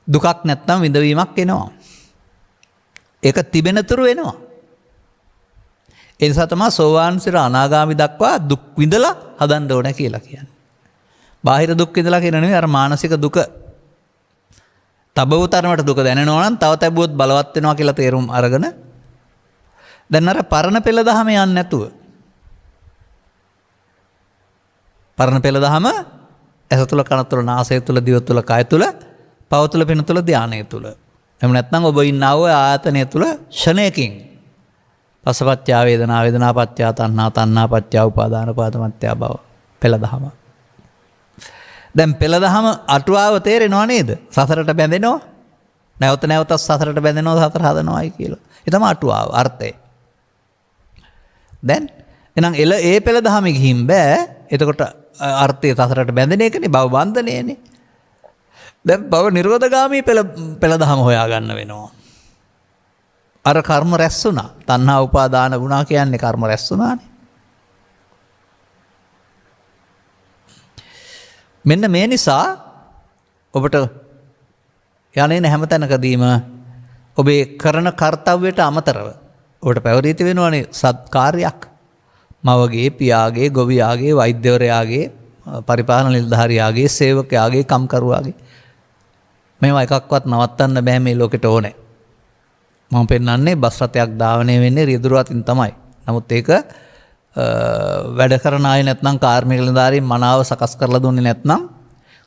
දුකක් නැත්තම් විඳවීමක් එනවා. ඒක තිබෙනතුරු එනවා. ඒ නිසා තමයි සෝවාන් සිර අනාගාමි දක්වා දුක් විඳලා හදන්න ඕන කියලා කියන්නේ. බාහිර දුක් විඳලා කියන නෙවෙයි අර මානසික දුක. තබව තරමට දුක දැනෙනවා නම් තව තැබුවොත් බලවත් වෙනවා කියලා තේරුම් අරගෙන දැන් අර පරණ පෙළ දහම යන්නේ නැතුව පරණ පෙළ දහම ඇස තුල කන තුල නාසය තුල දිව තුල කය තුල පව තුල පින තුල ධානය තුල එහෙම නැත්නම් ඔබ ඉන්නා වූ ආයතනය තුල ෂණයකින් පසපච්චා වේදනා වේදනාපච්චා තණ්හා තණ්හාපච්චා උපාදාන උපාදානපච්චා භව පෙළ දහම දැන් පෙළ දහම අටුවාව තේරෙනව නේද සසරට බැඳෙනවා නැවත නැවතත් සසරට බැඳෙනවා සසර හදනවායි කියලා ඒ තමයි අටුවාව අර්ථය දැන් එහෙනම් ඒ පෙළ දහම ගිහින් බෑ එතකොට අර්ථය සසරට බැඳෙන එකනේ භව බන්ධනයනේ දැන් භව නිරෝධගාමී පෙළ දහම හොයාගන්න වෙනවා අර කර්ම රැස් වුණා තණ්හා උපාදාන වුණා කියන්නේ කර්ම රැස් වුණානේ මෙන්න මේ නිසා ඔබට යන්නේ හැම තැනකදීම ඔබේ කරන කාර්යයට අමතරව ඔබට පැවරීති වෙනවනේ සත්කාරයක් මවගේ පියාගේ ගොවියාගේ වෛද්‍යවරයාගේ පරිපාලන නිලධාරියාගේ සේවකයාගේ කම්කරුවාගේ මේවා එකක්වත් නවත්තන්න බෑ මේ ලෝකෙට ඕනේ මම පෙන්නන්නේ බස් රථයක් ධාවනය වෙන්නේ රියදුරු අතින් තමයි නමුත් ඒක වැඩ කරන අය නැත්නම් කාර්මික නිලධාරීන් මනාව සකස් කරලා දුන්නේ නැත්නම්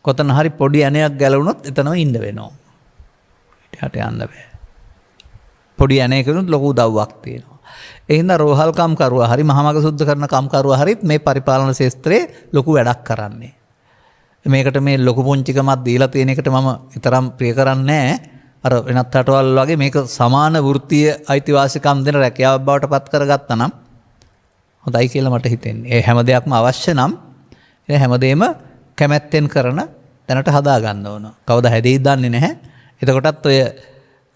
කොතන හරි පොඩි ඇණයක් ගැලවුණොත් එතනම ඉන්න වෙනවා. ඊට යන්න බෑ. පොඩි ඇණයකිනුත් ලොකු උදව්වක් තියෙනවා. ඒ හින්දා රෝහල් කම්කරුවා හරි මහමග සුද්ධ කරන කම්කරුවා හරිත් මේ පරිපාලන ශාස්ත්‍රයේ ලොකු වැඩක් කරන්නේ. මේකට මේ ලොකු පුංචිකමක් දීලා තියෙන එකට මම තරම් ප්‍රිය කරන්නේ අර වෙනත් රටවල් වගේ මේක සමාන වෘත්තීය අයිතිවාසිකම් දෙන රැකියාවක් බවට පත් කරගත්තා නම් හොඳයි කියලා මට හිතෙන්නේ. ඒ හැම දෙයක්ම අවශ්‍ය නම් ඒ හැමදේම කැමැත්තෙන් කරන තැනට හදා ගන්න ඕන. කවදා හැදෙයිද දන්නේ නැහැ. එතකොටත් ඔය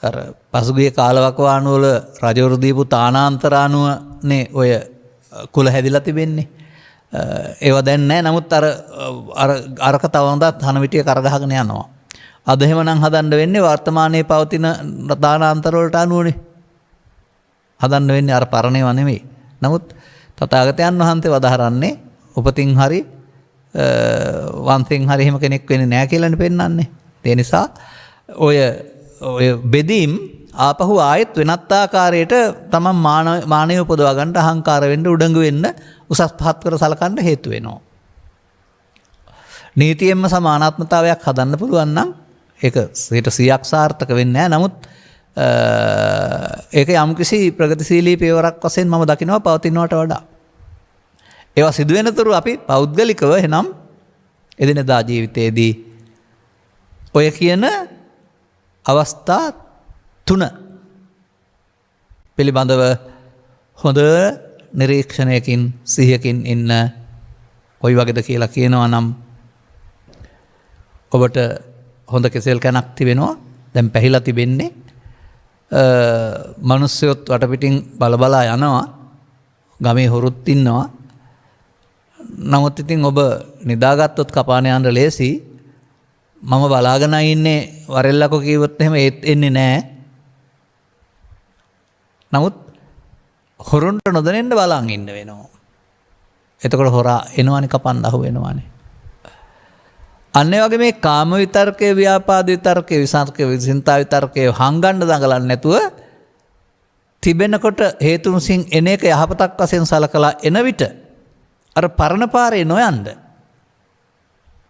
අර පසුගිය කාලවකවානු වල රජවරු දීපු තානාන්තරානුවනේ ඔය කුල හැදිලා තිබෙන්නේ. ඒවා දැන් නැහැ. නමුත් අරක තවඳත් හන විටිය කරගහගෙන යනවා. අද එහෙමනම් හදන්න වෙන්නේ වර්තමානයේ පවතින තානාන්තර වලට අනුවනේ. හදන්න වෙන්නේ අර පරණේවා නෙමෙයි. නමුත් තථාගතයන් වහන්සේ වදාහරන්නේ උපතින් හරි වංශෙන් හරි එහෙම කෙනෙක් වෙන්නේ නැහැ කියලානේ පෙන්වන්නේ. ඒ නිසා ඔය බෙදීම් ආපහු ආයෙත් වෙනත් ආකාරයකට තමන් මානව උපදවා ගන්න අහංකාර වෙන්න උඩඟු වෙන්න උසස් පහත් කර සලකන්න හේතු වෙනවා. නීතියෙන්ම සමානාත්මතාවයක් හදන්න පුළුවන් නම් ඒක 100% සාර්ථක වෙන්නේ නැහැ. නමුත් ඒක යම්කිසි ප්‍රගතිශීලී පියවරක් වශයෙන් මම දකිනවා පවතිනවට වඩා. ඒවා සිදුවෙනතුරු අපි පෞද්ගලිකව එනම් එදිනදා ජීවිතයේදී ඔය කියන අවස්ථා 3 පිළිබඳව හොඳ නිරීක්ෂණයකින් සිහියකින් ඉන්න කොයි වගේද කියලා කියනවා නම් ඔබට හොඳ කෙසෙල් කැනක් තිබෙනවා. දැන් පැහිලා තිබෙන්නේ මනුස්සයොත් වටපිටින් බලබලා යනවා ගමේ හොරුත් ඉන්නවා නමුත් ඉතින් ඔබ නිදාගත්තොත් කපාන යන්න ලේසි මම බලාගෙන ඉන්නේ වරෙල්ලකෝ කිව්වොත් එහෙම ඒත් එන්නේ නැහැ නමුත් හොරුන්ට නොදැනෙන්න බලන් ඉන්න වෙනවා එතකොට හොරා එනවනේ කපන්න අහු වෙනවනේ අන්න ඒ වගේ මේ කාම විතර්කයේ ව්‍යාපාද විතර්කයේ විසංකේ විසින්තා විතර්කයේ හංගන්න දඟලන්නේ නැතුව තිබෙනකොට හේතුන්සින් එන එක යහපතක් වශයෙන් සලකලා එන විට අර පරණ පාරේ නොයන්න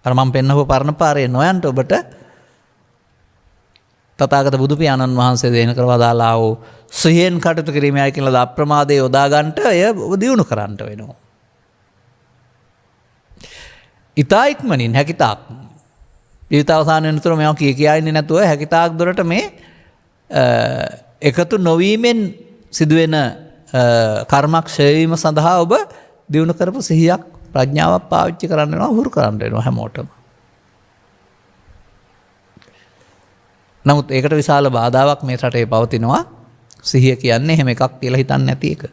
අර මම පෙන්නපු පරණ පාරේ නොයන්න ඔබට තථාගත බුදු පියාණන් වහන්සේ දෙන කරවදාලා වූ සිහියෙන් කටයුතු කිරීමයි කියලා අප්‍රමාදයේ යොදා ගන්නට එය දියුණු කරන්නට වෙනවා ඉතා ඉක්මනින් හැකිතාක් ජීවිත අවසාන වෙනතුරු මේවා කියා ඉන්නේ නැතුව හැකිතාක් දොරට මේ එකතු නොවීමෙන් සිදුවෙන කර්මක්ෂය වීම සඳහා ඔබ දියුණු කරපු සිහියක් ප්‍රඥාවක් පාවිච්චි කරන්න වෙනවා හුරු කරන්න වෙනවා හැමෝටම. නමුත් ඒකට විශාල බාධාවක් මේ රටේ පවතිනවා. සිහිය කියන්නේ එහෙම එකක් කියලා හිතන්නේ නැති එක.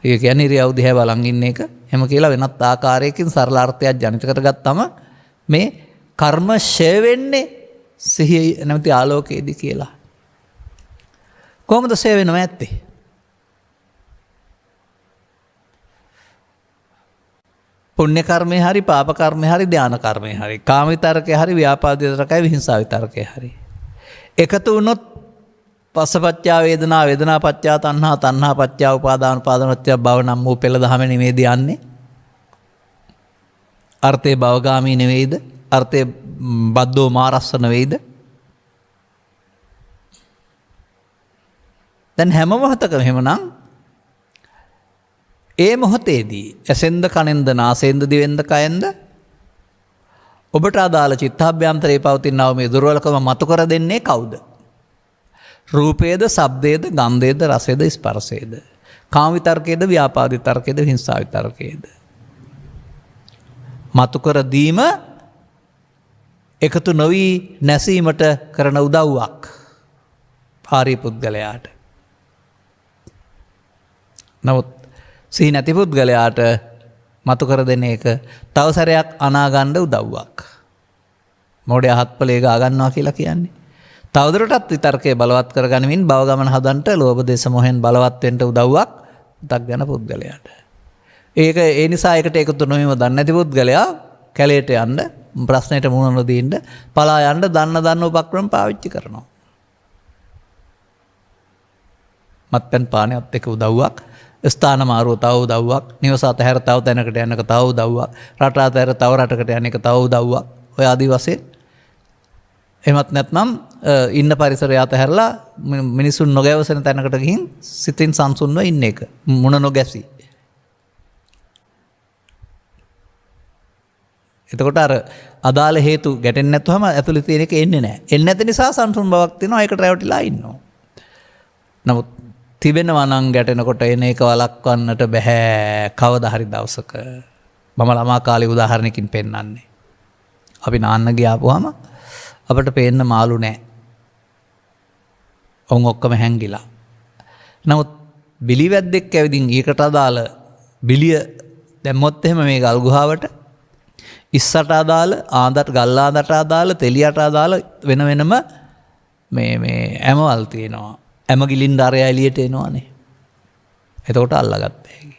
ඒ කියන්නේ ඉරියව් දිහා බලන් ඉන්න එක. එහෙම කියලා වෙනත් ආකාරයකින් සරල අර්ථයක් ජනිත කරගත්තම මේ කර්ම ෂය වෙන්නේ සිහිය නැමැති ආලෝකයේදී කියලා. කොහොමද ෂය වෙනව ඇත්තේ? පුණ්‍ය කර්මේ හරි පාප කර්මේ හරි ධාන කර්මේ හරි කාම විතරකේ හරි ව්‍යාපාද විතරකයි විහිංසා විතරකේ හරි එකතු වුණොත් පස්සපච්චා වේදනා වේදනා පච්චා තණ්හා තණ්හා පච්චා උපාදාන උපාදාන පච්චා භව නම් වූ පෙළ දහම නෙමෙයිද යන්නේ අර්ථේ භවගාමී නෙවෙයිද අර්ථේ බද්දෝ මාරස්ස නෙවෙයිද දැන් හැම මොහොතකම එහෙමනම් ඒ මොහොතේදී ඇසෙන්ද කනෙන්ද නාසයෙන්ද දිවෙන්ද කයෙන්ද ඔබට අදාළ චිත්තාභ්‍යන්තරයේ පවතිනව මේ දුර්වලකම මතු කර දෙන්නේ කවුද? රූපේද, ශබ්දේද, ගන්ධේද, රසේද, ස්පර්ශේද? කාම විතර්කේද, ව්‍යාපාද විතර්කේද, හිංසා විතර්කේද? මතු කර දීම එකතු නොවි නැසීමට කරන උදව්වක් ආර්ය පුද්ගලයාට. නමුත් සිහි නැති පුද්ගලයාට මතු කර දෙන එක තව සැරයක් අනාගන්න උදව්වක්. මොඩේ අහත්පලේ ගා ගන්නවා කියලා කියන්නේ. තවදුරටත් විතර්කයේ බලවත් කරගනිමින් භව ගමන හදන්නට ලෝභ දේශ මොහෙන් බලවත් වෙන්න උදව්වක් පු탁ජන පුද්ගලයාට. ඒක ඒ නිසා ඒකට එකතු නොවීම දන්නේ නැති පුද්ගලයා කැලේට යන්න ප්‍රශ්නෙට මුහුණ නොදීන්න පලා යන්න දන්න උපක්‍රම පාවිච්චි කරනවා. මත්පැන් පානයත් එක්ක උදව්වක් ස්ථාන මාරුව තව උදව්වක් නිවස අතහැර තව තැනකට යනක තව උදව්වක් රට අතහැර තව රටකට යන එක තව උදව්වක් ඔය ආදි වශයෙන් එහෙමත් නැත්නම් ඉන්න පරිසරය අතහැරලා මිනිසුන් නොගැවසෙන තැනකට ගිහින් සිතින් සංසුන්ව ඉන්න එක මුණ නොගැසී එතකොට අර අදාළ හේතු ගැටෙන්නේ නැතුවම ඇතුළේ තියෙන එක එන්නේ නැහැ. එන්නේ නැති නිසා සංසුන් බවක් තියෙනවා. ඒකට රැවටිලා ඉන්නවා. නමුත් තිබෙනවා නම් ගැටෙනකොට එන එක වළක්වන්නට බෑ කවදා හරි දවසක. මම ළමා කාලේ උදාහරණකින් පෙන්නන්නේ. අපි නාන්න ගියාපුවාම අපිට පේන්න මාළු නැහැ. ඔවුන් ඔක්කොම හැංගිලා. නමුත් බිලි වැද්දෙක් ඇවිදින් ඊකට අදාළ බිලිය දැම්මොත් එහෙම මේ ගල් ගුහාවට ඉස්සට අදාළ ආඳට ගල් ආඳට අදාළ තෙලියට අදාළ වෙන වෙනම මේ ඇමවල් තියෙනවා. ඇම ගිලින්න අරය එළියට එනවානේ. එතකොට අල්ලගත්තා හැකි.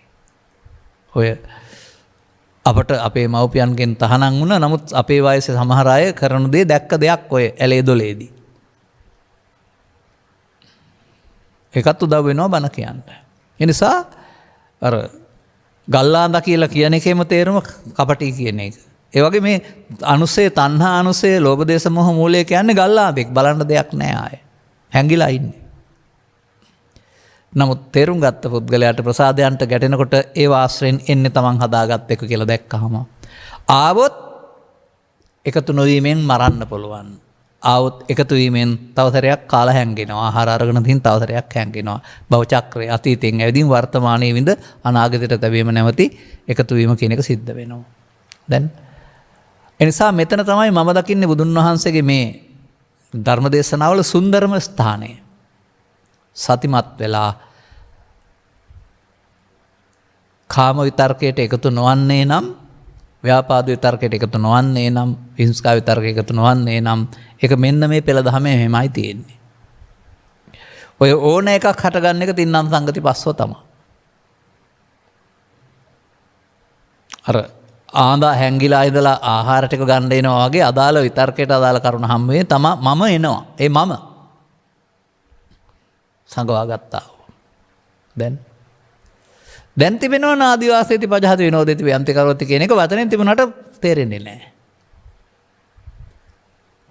ඔය අපට අපේ මව්පියන්ගෙන් තහනම් වුණා. නමුත් අපේ වයසේ සමහර අය කරන දේ දැක්ක දෙයක් ඔය ඇලේ දොලේදී. ඒකත් උදව් වෙනවා බණ කියන්න. ඒ නිසා අර ගල්ලාඳ කියලා කියන එකේම තේරුම කපටි කියන එක. ඒ වගේ මේ අනුසේ තණ්හා අනුසේ ලෝභ දේශ මොහ මූලය කියන්නේ ගල්ලාඳෙක් බලන්න දෙයක් නෑ ආයේ. හැංගිලා ඉන්නේ. නමුත් තේරුම් ගත්ත පුද්ගලයාට ප්‍රසාදයන්ට ගැටෙනකොට ඒ වාස්ත්‍රයෙන් එන්නේ තමන් හදාගත්ත එක කියලා දැක්කහම ආවොත් එකතු නොවීමෙන් මරන්න පුළුවන්. ආවොත් එකතු වීමෙන් තවසරයක් කාලා හැංගෙනවා. ආහාර අරගෙන තින් තවසරයක් හැංගෙනවා. භව චක්‍රය අතීතයෙන් ඇවිදින් වර්තමානයේ විඳ අනාගතයට තැබීම නැවති එකතු වීම කියන එක සිද්ධ වෙනවා. දැන් එනිසා මෙතන තමයි මම දකින්නේ බුදුන් වහන්සේගේ මේ ධර්ම දේශනාවල සුන්දරම ස්ථානය. සතිමත් වෙලා කාම විතර්කයට එකතු නොවන්නේ නම් ව්‍යාපාද විතර්කයට එකතු නොවන්නේ නම් හිංසා විතර්කයට එකතු නොවන්නේ නම් ඒක මෙන්න මේ පෙළ දහමේ මෙහෙමයි තියෙන්නේ. ඔය ඕන එකක් හටගන්න එක තින්නම් සංගති පස්සෝ තමයි. අර ආඳා හැංගිලා ඉඳලා ආහාර ටික ගන්න එනවා වගේ අදාළ විතර්කයට අදාළ කරුණ හැම වෙලේ මම එනවා. ඒ මම සංගවා ගත්තා. දැන් තිබෙනවා නාදිවාසේති පජහති විනෝදේති ව්‍යන්ති කරවති කියන එක වචනෙන් තිබුණාට තේරෙන්නේ නැහැ.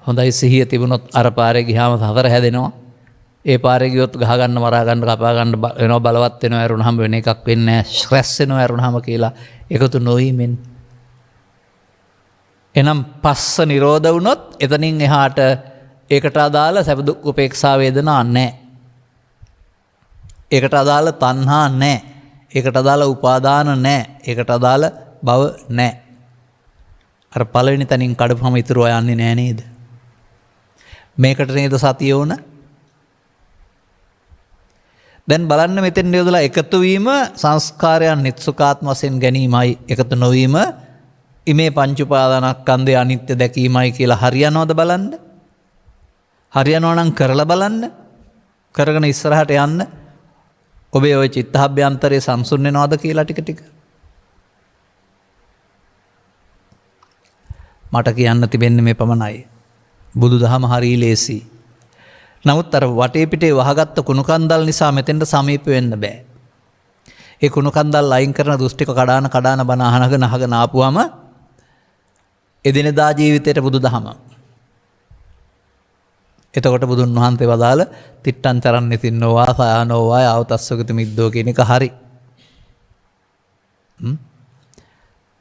හොඳයි සිහිය තිබුණොත් අර පාරේ ගියාම සතර හැදෙනවා. ඒ පාරේ ගියොත් ගහ ගන්න මරා ගන්න කපා ගන්න වෙනවා බලවත් වෙනවා ඇරුණාම වෙන එකක් වෙන්නේ නැහැ. ස්ට්‍රෙස් වෙනවා ඇරුණාම කියලා එකතු නොවීමෙන්. එනම් පස්ස නිරෝධ වුණොත් එතනින් එහාට ඒකට අදාළ සැප දුක් උපේක්ෂා වේදනා නැහැ. ඒකට අදාළ තණ්හා නැහැ. ඒකට අදාළ උපාදාන නැහැ. ඒකට අදාළ භව නැහැ. අර පළවෙනි තැනින් කඩපුවම ඉතුරු යන්නේ නැහැ නේද? මේකට නේද සතිය උන? දැන් බලන්න මෙතෙන් යොදලා එකතු වීම සංස්කාරයන් නිත්සුකාත්ම වශයෙන් ගැනීමයි එකතු නොවීම ඉමේ පංච උපාදානස්කන්ධය අනිත්‍ය දැකීමයි කියලා හරියනවද බලන්න? හරියනවා නම් කරලා බලන්න. කරගෙන ඉස්සරහට යන්න. ඔබේ ওই චිත්තාභ්‍යන්තරයේ සංසුන් වෙනවද කියලා ටික ටික. මට කියන්න තිබෙන්නේ මේ පමණයි. බුදු දහම හරි ලේසි. නමුත් අර වටේ පිටේ වහගත්ත කුණු කන්දල් නිසා මෙතෙන්ට සමීප වෙන්න බෑ. ඒ කුණු කන්දල් අයින් කරන දෘෂ්ටික කඩාන බණ අහගෙන ආපුවම එදිනෙදා ජීවිතයට බුදු දහම. එතකොට බුදුන් වහන්සේ වදාළ තිට්ටන් චරන්න තින්නෝවා සයානෝවා ආවතස්සගත මිද්දෝ කියන එක හරි.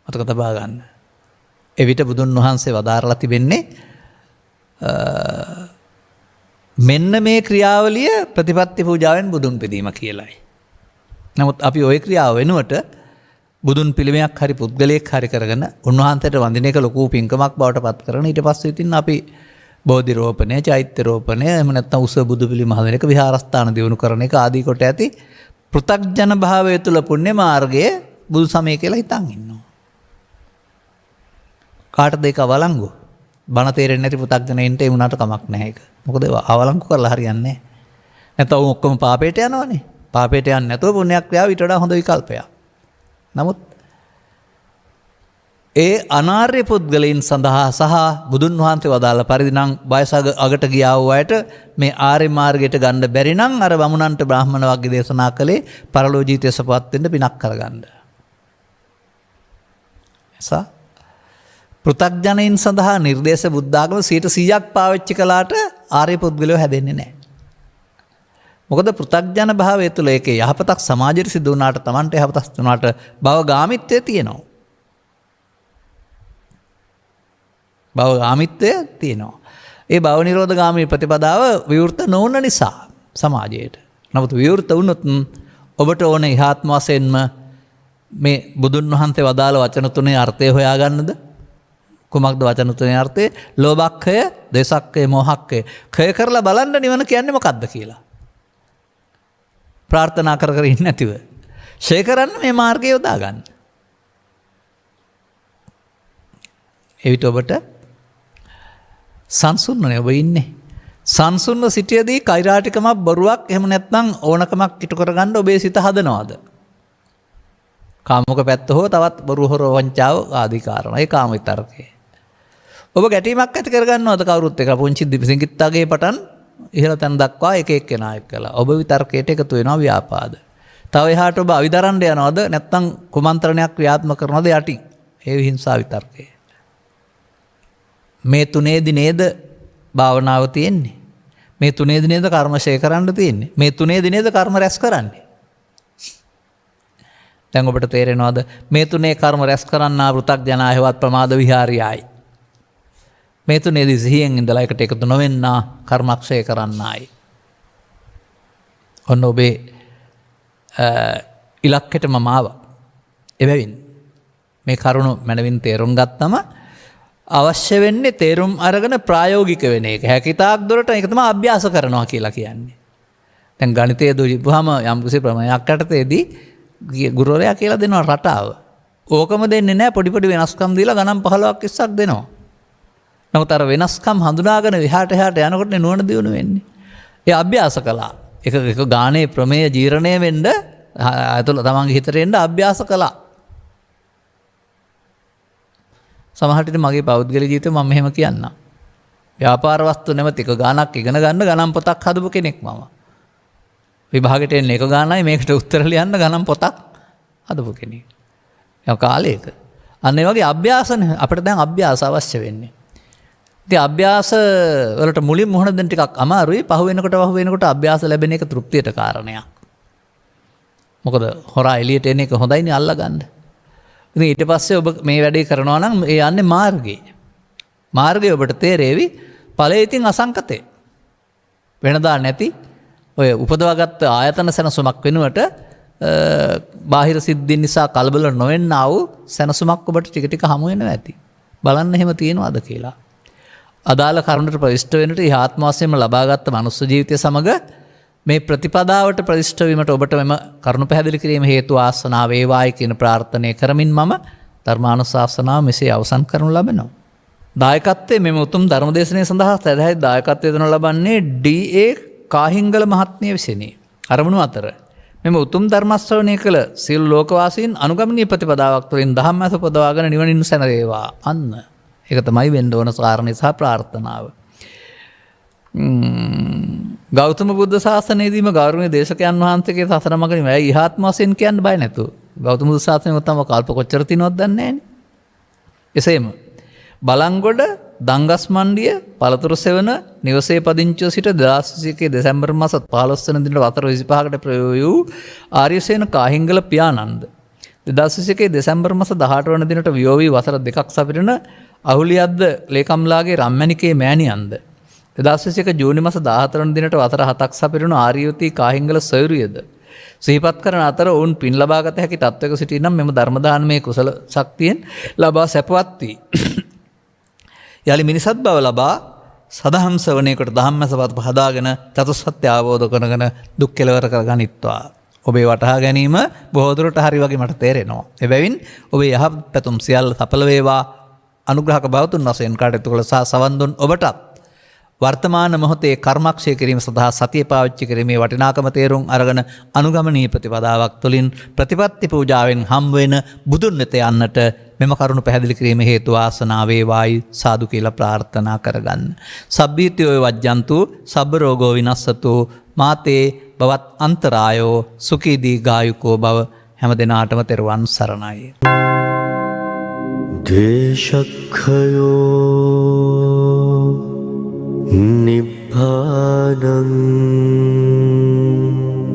මතක තබා ගන්න. එවිට බුදුන් වහන්සේ වදාරලා තිබෙන්නේ මෙන්න මේ ක්‍රියාවලිය ප්‍රතිපත්ති පූජාවෙන් බුදුන් පිදීම කියලයි. නමුත් අපි ওই ක්‍රියාව වෙනුවට බුදුන් පිළිමයක් හරි පුද්ගලයෙක් හරි කරගෙන උන්වහන්සේට වඳින එක ලොකු පින්කමක් බවට පත් කරගෙන ඊට පස්සේ ඉතින් අපි බෝධි රෝපණය, චෛත්‍ය රෝපණය, එහෙම නැත්නම් උස බුදු පිළිම හදන එක, විහාරස්ථාන දියුණු කරන එක ආදී කොට ඇති පෘථග්ජන භාවය තුළ පුණ්‍ය මාර්ගයේ බුදු සමය කියලා හිතන් ඉන්නවා. කාටද ඒක අවලංගු? බණ තේරෙන්නේ නැති පෘථග්ජනයින්ට ඒ වුණාට කමක් නැහැ ඒක. මොකද අවලංගු කරලා හරියන්නේ නැහැ. නැත්නම් ඔක්කොම පාපයට යනවනේ. පාපයට යන්නේ නැතුව පුණ්‍ය ක්‍රියාව ඊට වඩා හොඳ විකල්පයක්. නමුත් ඒ අනාර්ය පුද්ගලයන් සඳහා සහ බුදුන් වහන්සේ වදාළ පරිදි නම් වයස අගට ගියා වූ අයට මේ ආර්ය මාර්ගයට ගන්න බැරි නම් අර බමුණන්ට බ්‍රාහ්මණ වර්ගය දේශනා කළේ පරලෝ ජීවිතය සපවත් වෙන්න පිනක් කරගන්න. එසා පෘථග්ජනයින් සඳහා නිර්දේශ බුද්ධාගම 100% පාවිච්චි කළාට ආර්ය පුද්ගලයෝ හැදෙන්නේ නැහැ. මොකද පෘථග්ජන භාවය තුළ ඒකේ යහපතක් සමාජයට සිදු වුණාට Tamanට යහපතක් වුණාට භවගාමිත්වය තියෙනවා. භවගාමිත්වය තියෙනවා. ඒ භව නිරෝධගාමී ප්‍රතිපදාව විවෘත නොවන නිසා සමාජයට. නමුත් විවෘත වුණොත් ඔබට ඕන ඉහාත්ම වශයෙන්ම මේ බුදුන් වහන්සේ වදාළ වචන තුනේ අර්ථය හොයාගන්නද? කුමක්ද වචන තුනේ අර්ථය? ලෝභක්ඛය, දේශක්ඛය, මෝහක්ඛය. ඛය කරලා බලන්න නිවන කියන්නේ මොකක්ද කියලා. ප්‍රාර්ථනා කර කර ඉන්නේ නැතිව ෂේ කරන්න මේ මාර්ගය යොදා ගන්න. එවිට ඔබට සංසුන්වනේ ඔබ ඉන්නේ. සංසුන්ව සිටියදී කෛරාටිකමක් බොරුවක් එහෙම නැත්නම් ඕනකමක් ඉටු කරගන්න ඔබේ සිත හදනවාද? කාමක පැත්ත හෝ තවත් බොරු හොර වංචාව ආදී කාරණා. ඒ කාම විතරකේ. ඔබ ගැටීමක් ඇති කරගන්නවද කවුරුත් එක්ක? පුංචි සිඟිත්තාගේ පටන් ඉහළ තැන දක්වා එක එක්කෙනා එක්කලා ඔබ විතර්කයට එකතු වෙනවා ව්‍යාපාද. තව එහාට ඔබ අවිදරන්න යනවද නැත්නම් කුමන්ත්‍රණයක් ක්‍රියාත්මක කරනවද යටි? ඒ හිංසා විතර්කය. මේ තුනේදී නේද භාවනාව තියෙන්නේ? මේ තුනේදී නේද කර්මශය කරන්න තියෙන්නේ? මේ තුනේදී නේද කර්ම රැස් කරන්නේ? දැන් ඔබට තේරෙනවද මේ තුනේ කර්ම රැස් කරන්නා පෘථග්ජනා හේවත් ප්‍රමාද විහාරියයි. මේ තුනේදී සිහියෙන් ඉඳලා එකට එකතු නොවෙන්නා කර්මක්ෂය කරන්නායි. ඔන්න ඔබේ ඉලක්කයට මම ආවා. එබැවින් මේ කරුණ මනවින් තේරුම් ගත්තම අවශ්‍ය වෙන්නේ තේරුම් අරගෙන ප්‍රායෝගික වෙන එක. හැකිතාක් දුරට ඒක තමයි අභ්‍යාස කරනවා කියලා කියන්නේ. දැන් ගණිතයේ දුරිපුවාම යම්කිසි ප්‍රමේයයක් යටතේදී ගුරුවරයා කියලා දෙනවා රටාව. ඕකම දෙන්නේ නැහැ පොඩි පොඩි වෙනස්කම් දීලා ගණන් 15ක් 20ක් දෙනවා. නමුත් අර වෙනස්කම් හඳුනාගෙන එහාට යනකොට නුවණ දියුණු වෙන්නේ. ඒ අභ්‍යාස කළා. එක ගානේ ප්‍රමේය ජීර්ණය වෙන්න අතල තමන්ගේ හිතට එන්න අභ්‍යාස කළා. සමහරට මගේ පෞද්ගලික ජීවිතේ මම මෙහෙම කියන්නම්. ව්‍යාපාර වස්තු නැමැති එක ගානක් ඉගෙන ගන්න ගණන් පොතක් හදපු කෙනෙක් මම. විභාගෙට එන්නේ එක ගානයි මේකට උත්තර ලියන්න ගණන් පොතක් හදපු කෙනෙක්. ඒ කාලයක. අන්න ඒ වගේ අභ්‍යාසනේ අපිට දැන් අභ්‍යාස අවශ්‍ය වෙන්නේ. ඉතින් අභ්‍යාස වලට මුලින් මුහුණ දෙන්න ටිකක් අමාරුයි. පහු වෙනකොට අභ්‍යාස ලැබෙන එක තෘප්තියට කාරණයක්. මොකද හොරා එළියට එන එක හොඳයිනේ අල්ලගන්න. ඉතින් ඊට පස්සේ ඔබ මේ වැඩේ කරනවා නම් ඒ යන්නේ මාර්ගයේ. මාර්ගය ඔබට තේරෙවි. ඵලය ඉතින් අසංකතේ. වෙනදා නැති ඔය උපදවාගත්ත ආයතන සැනසුමක් වෙනුවට බාහිර සිද්ධීන් නිසා කලබල නොවෙන්නා වූ සැනසුමක් ඔබට ටික ටික හමු වෙනවා ඇති. බලන්න එහෙම තියෙනවද කියලා. අදාළ කරුණට ප්‍රවිෂ්ඨ වෙන්නට ඒ ආත්ම වශයෙන්ම ලබාගත් මනුස්ස ජීවිතය සමග මේ ප්‍රතිපදාවට ප්‍රවිෂ්ඨ වීමට ඔබට මෙම කරුණ පැහැදිලි කිරීම හේතු ආසනාව වේවායි කියන ප්‍රාර්ථනාව කරමින් මම ධර්මානුශාසනාව මෙසේ අවසන් කරනු ලබනවා. දායකත්වයේ මෙම උතුම් ධර්මදේශනය සඳහා සදහයි දායකත්වය දෙනු ලබන්නේ ඩී.ඒ. කාහිංගල මහත්මිය විසිනි. අරමුණු අතර මෙම උතුම් ධර්ම ශ්‍රවණය කළ සියලු ලෝකවාසීන් අනුගමනීය ප්‍රතිපදාවක් තුළින් ධම්මස පොදවාගෙන නිවනින් සැනසේවා. අන්න ඒක තමයි වෙන්න ඕන කාරණේ සහ ප්‍රාර්ථනාව. ගෞතම බුද්ධ ශාසනයේදීම ගෞරවනීය දේශකයන් වහන්සේගේ සසර මගින් වැය ඉහාත්ම වශයෙන් කියන්න බය නැතුව. ගෞතම බුදු ශාසනය තම කල්ප කොච්චර තිනවද දන්නේ නැහැ. එසේම බලංගොඩ දංගස්මණ්ඩිය පළතුරු සෙවන නිවසේ පදිංචිව සිට 2021 දෙසැම්බර් මාස 15 වන දිනට වසර 25කට ප්‍රයෝග වූ ආර්යසේන කාහිංගල පියානන්ද 2021 දෙසැම්බර් මාස 18 වන දිනට වියෝ වී වසර 2ක් සපිරන අහුලියද්ද ලේකම්ලාගේ රම්මැණිකේ මෑණියන්ද 2021 ජූනි මාස 14 වන දිනට වසර 7ක් සපිරන ආර්යවතී කාහිංගල සොයුරියද සිහිපත් කරන අතර ඔවුන් පින් ලබාගත හැකි තත්වයක සිටිනම් මෙම ධර්ම දානමය කුසල ශක්තියෙන් ලබා සැපවත් වී යලි මිනිසත් බව ලබා සදහම් සවණේකට ධම්මසපත පහදාගෙන චතුස්සත්‍ය අවබෝධ කරගෙන දුක් කෙලවර කරගනිත්වා. ඔබේ වටහා ගැනීම බොහෝ දුරට හරි වගේ මට තේරෙනවා. එබැවින් ඔබේ යහපත් පැතුම් සියල්ල සඵල වේවා. අනුග්‍රහක බවතුන් වශයෙන් කටයුතු කළ සවන් දුන් ඔබටත් වර්තමාන මොහොතේ කර්මක්ෂය කිරීම සඳහා සතිය පාවිච්චි කිරීමේ වටිනාකම තේරුම් අරගෙන අනුගමනීය ප්‍රතිපදාවක් තුළින් ප්‍රතිපත්ති පූජාවෙන් හම් වෙන බුදුන් වෙත යන්නට මෙම කරුණ පැහැදිලි කිරීම හේතු වාසනා වේවායි සාදු කියලා ප්‍රාර්ථනා කරගන්න. සබ්බීතියෝ වජ්ජන්තු සබ්බ රෝගෝ විනස්සතු මාතේ බවත් අන්තරායෝ සුඛී දීඝායුකෝ භව හැම දිනාටම තෙරුවන් සරණයි. දේශක්ඛයෝ නිබ්බානං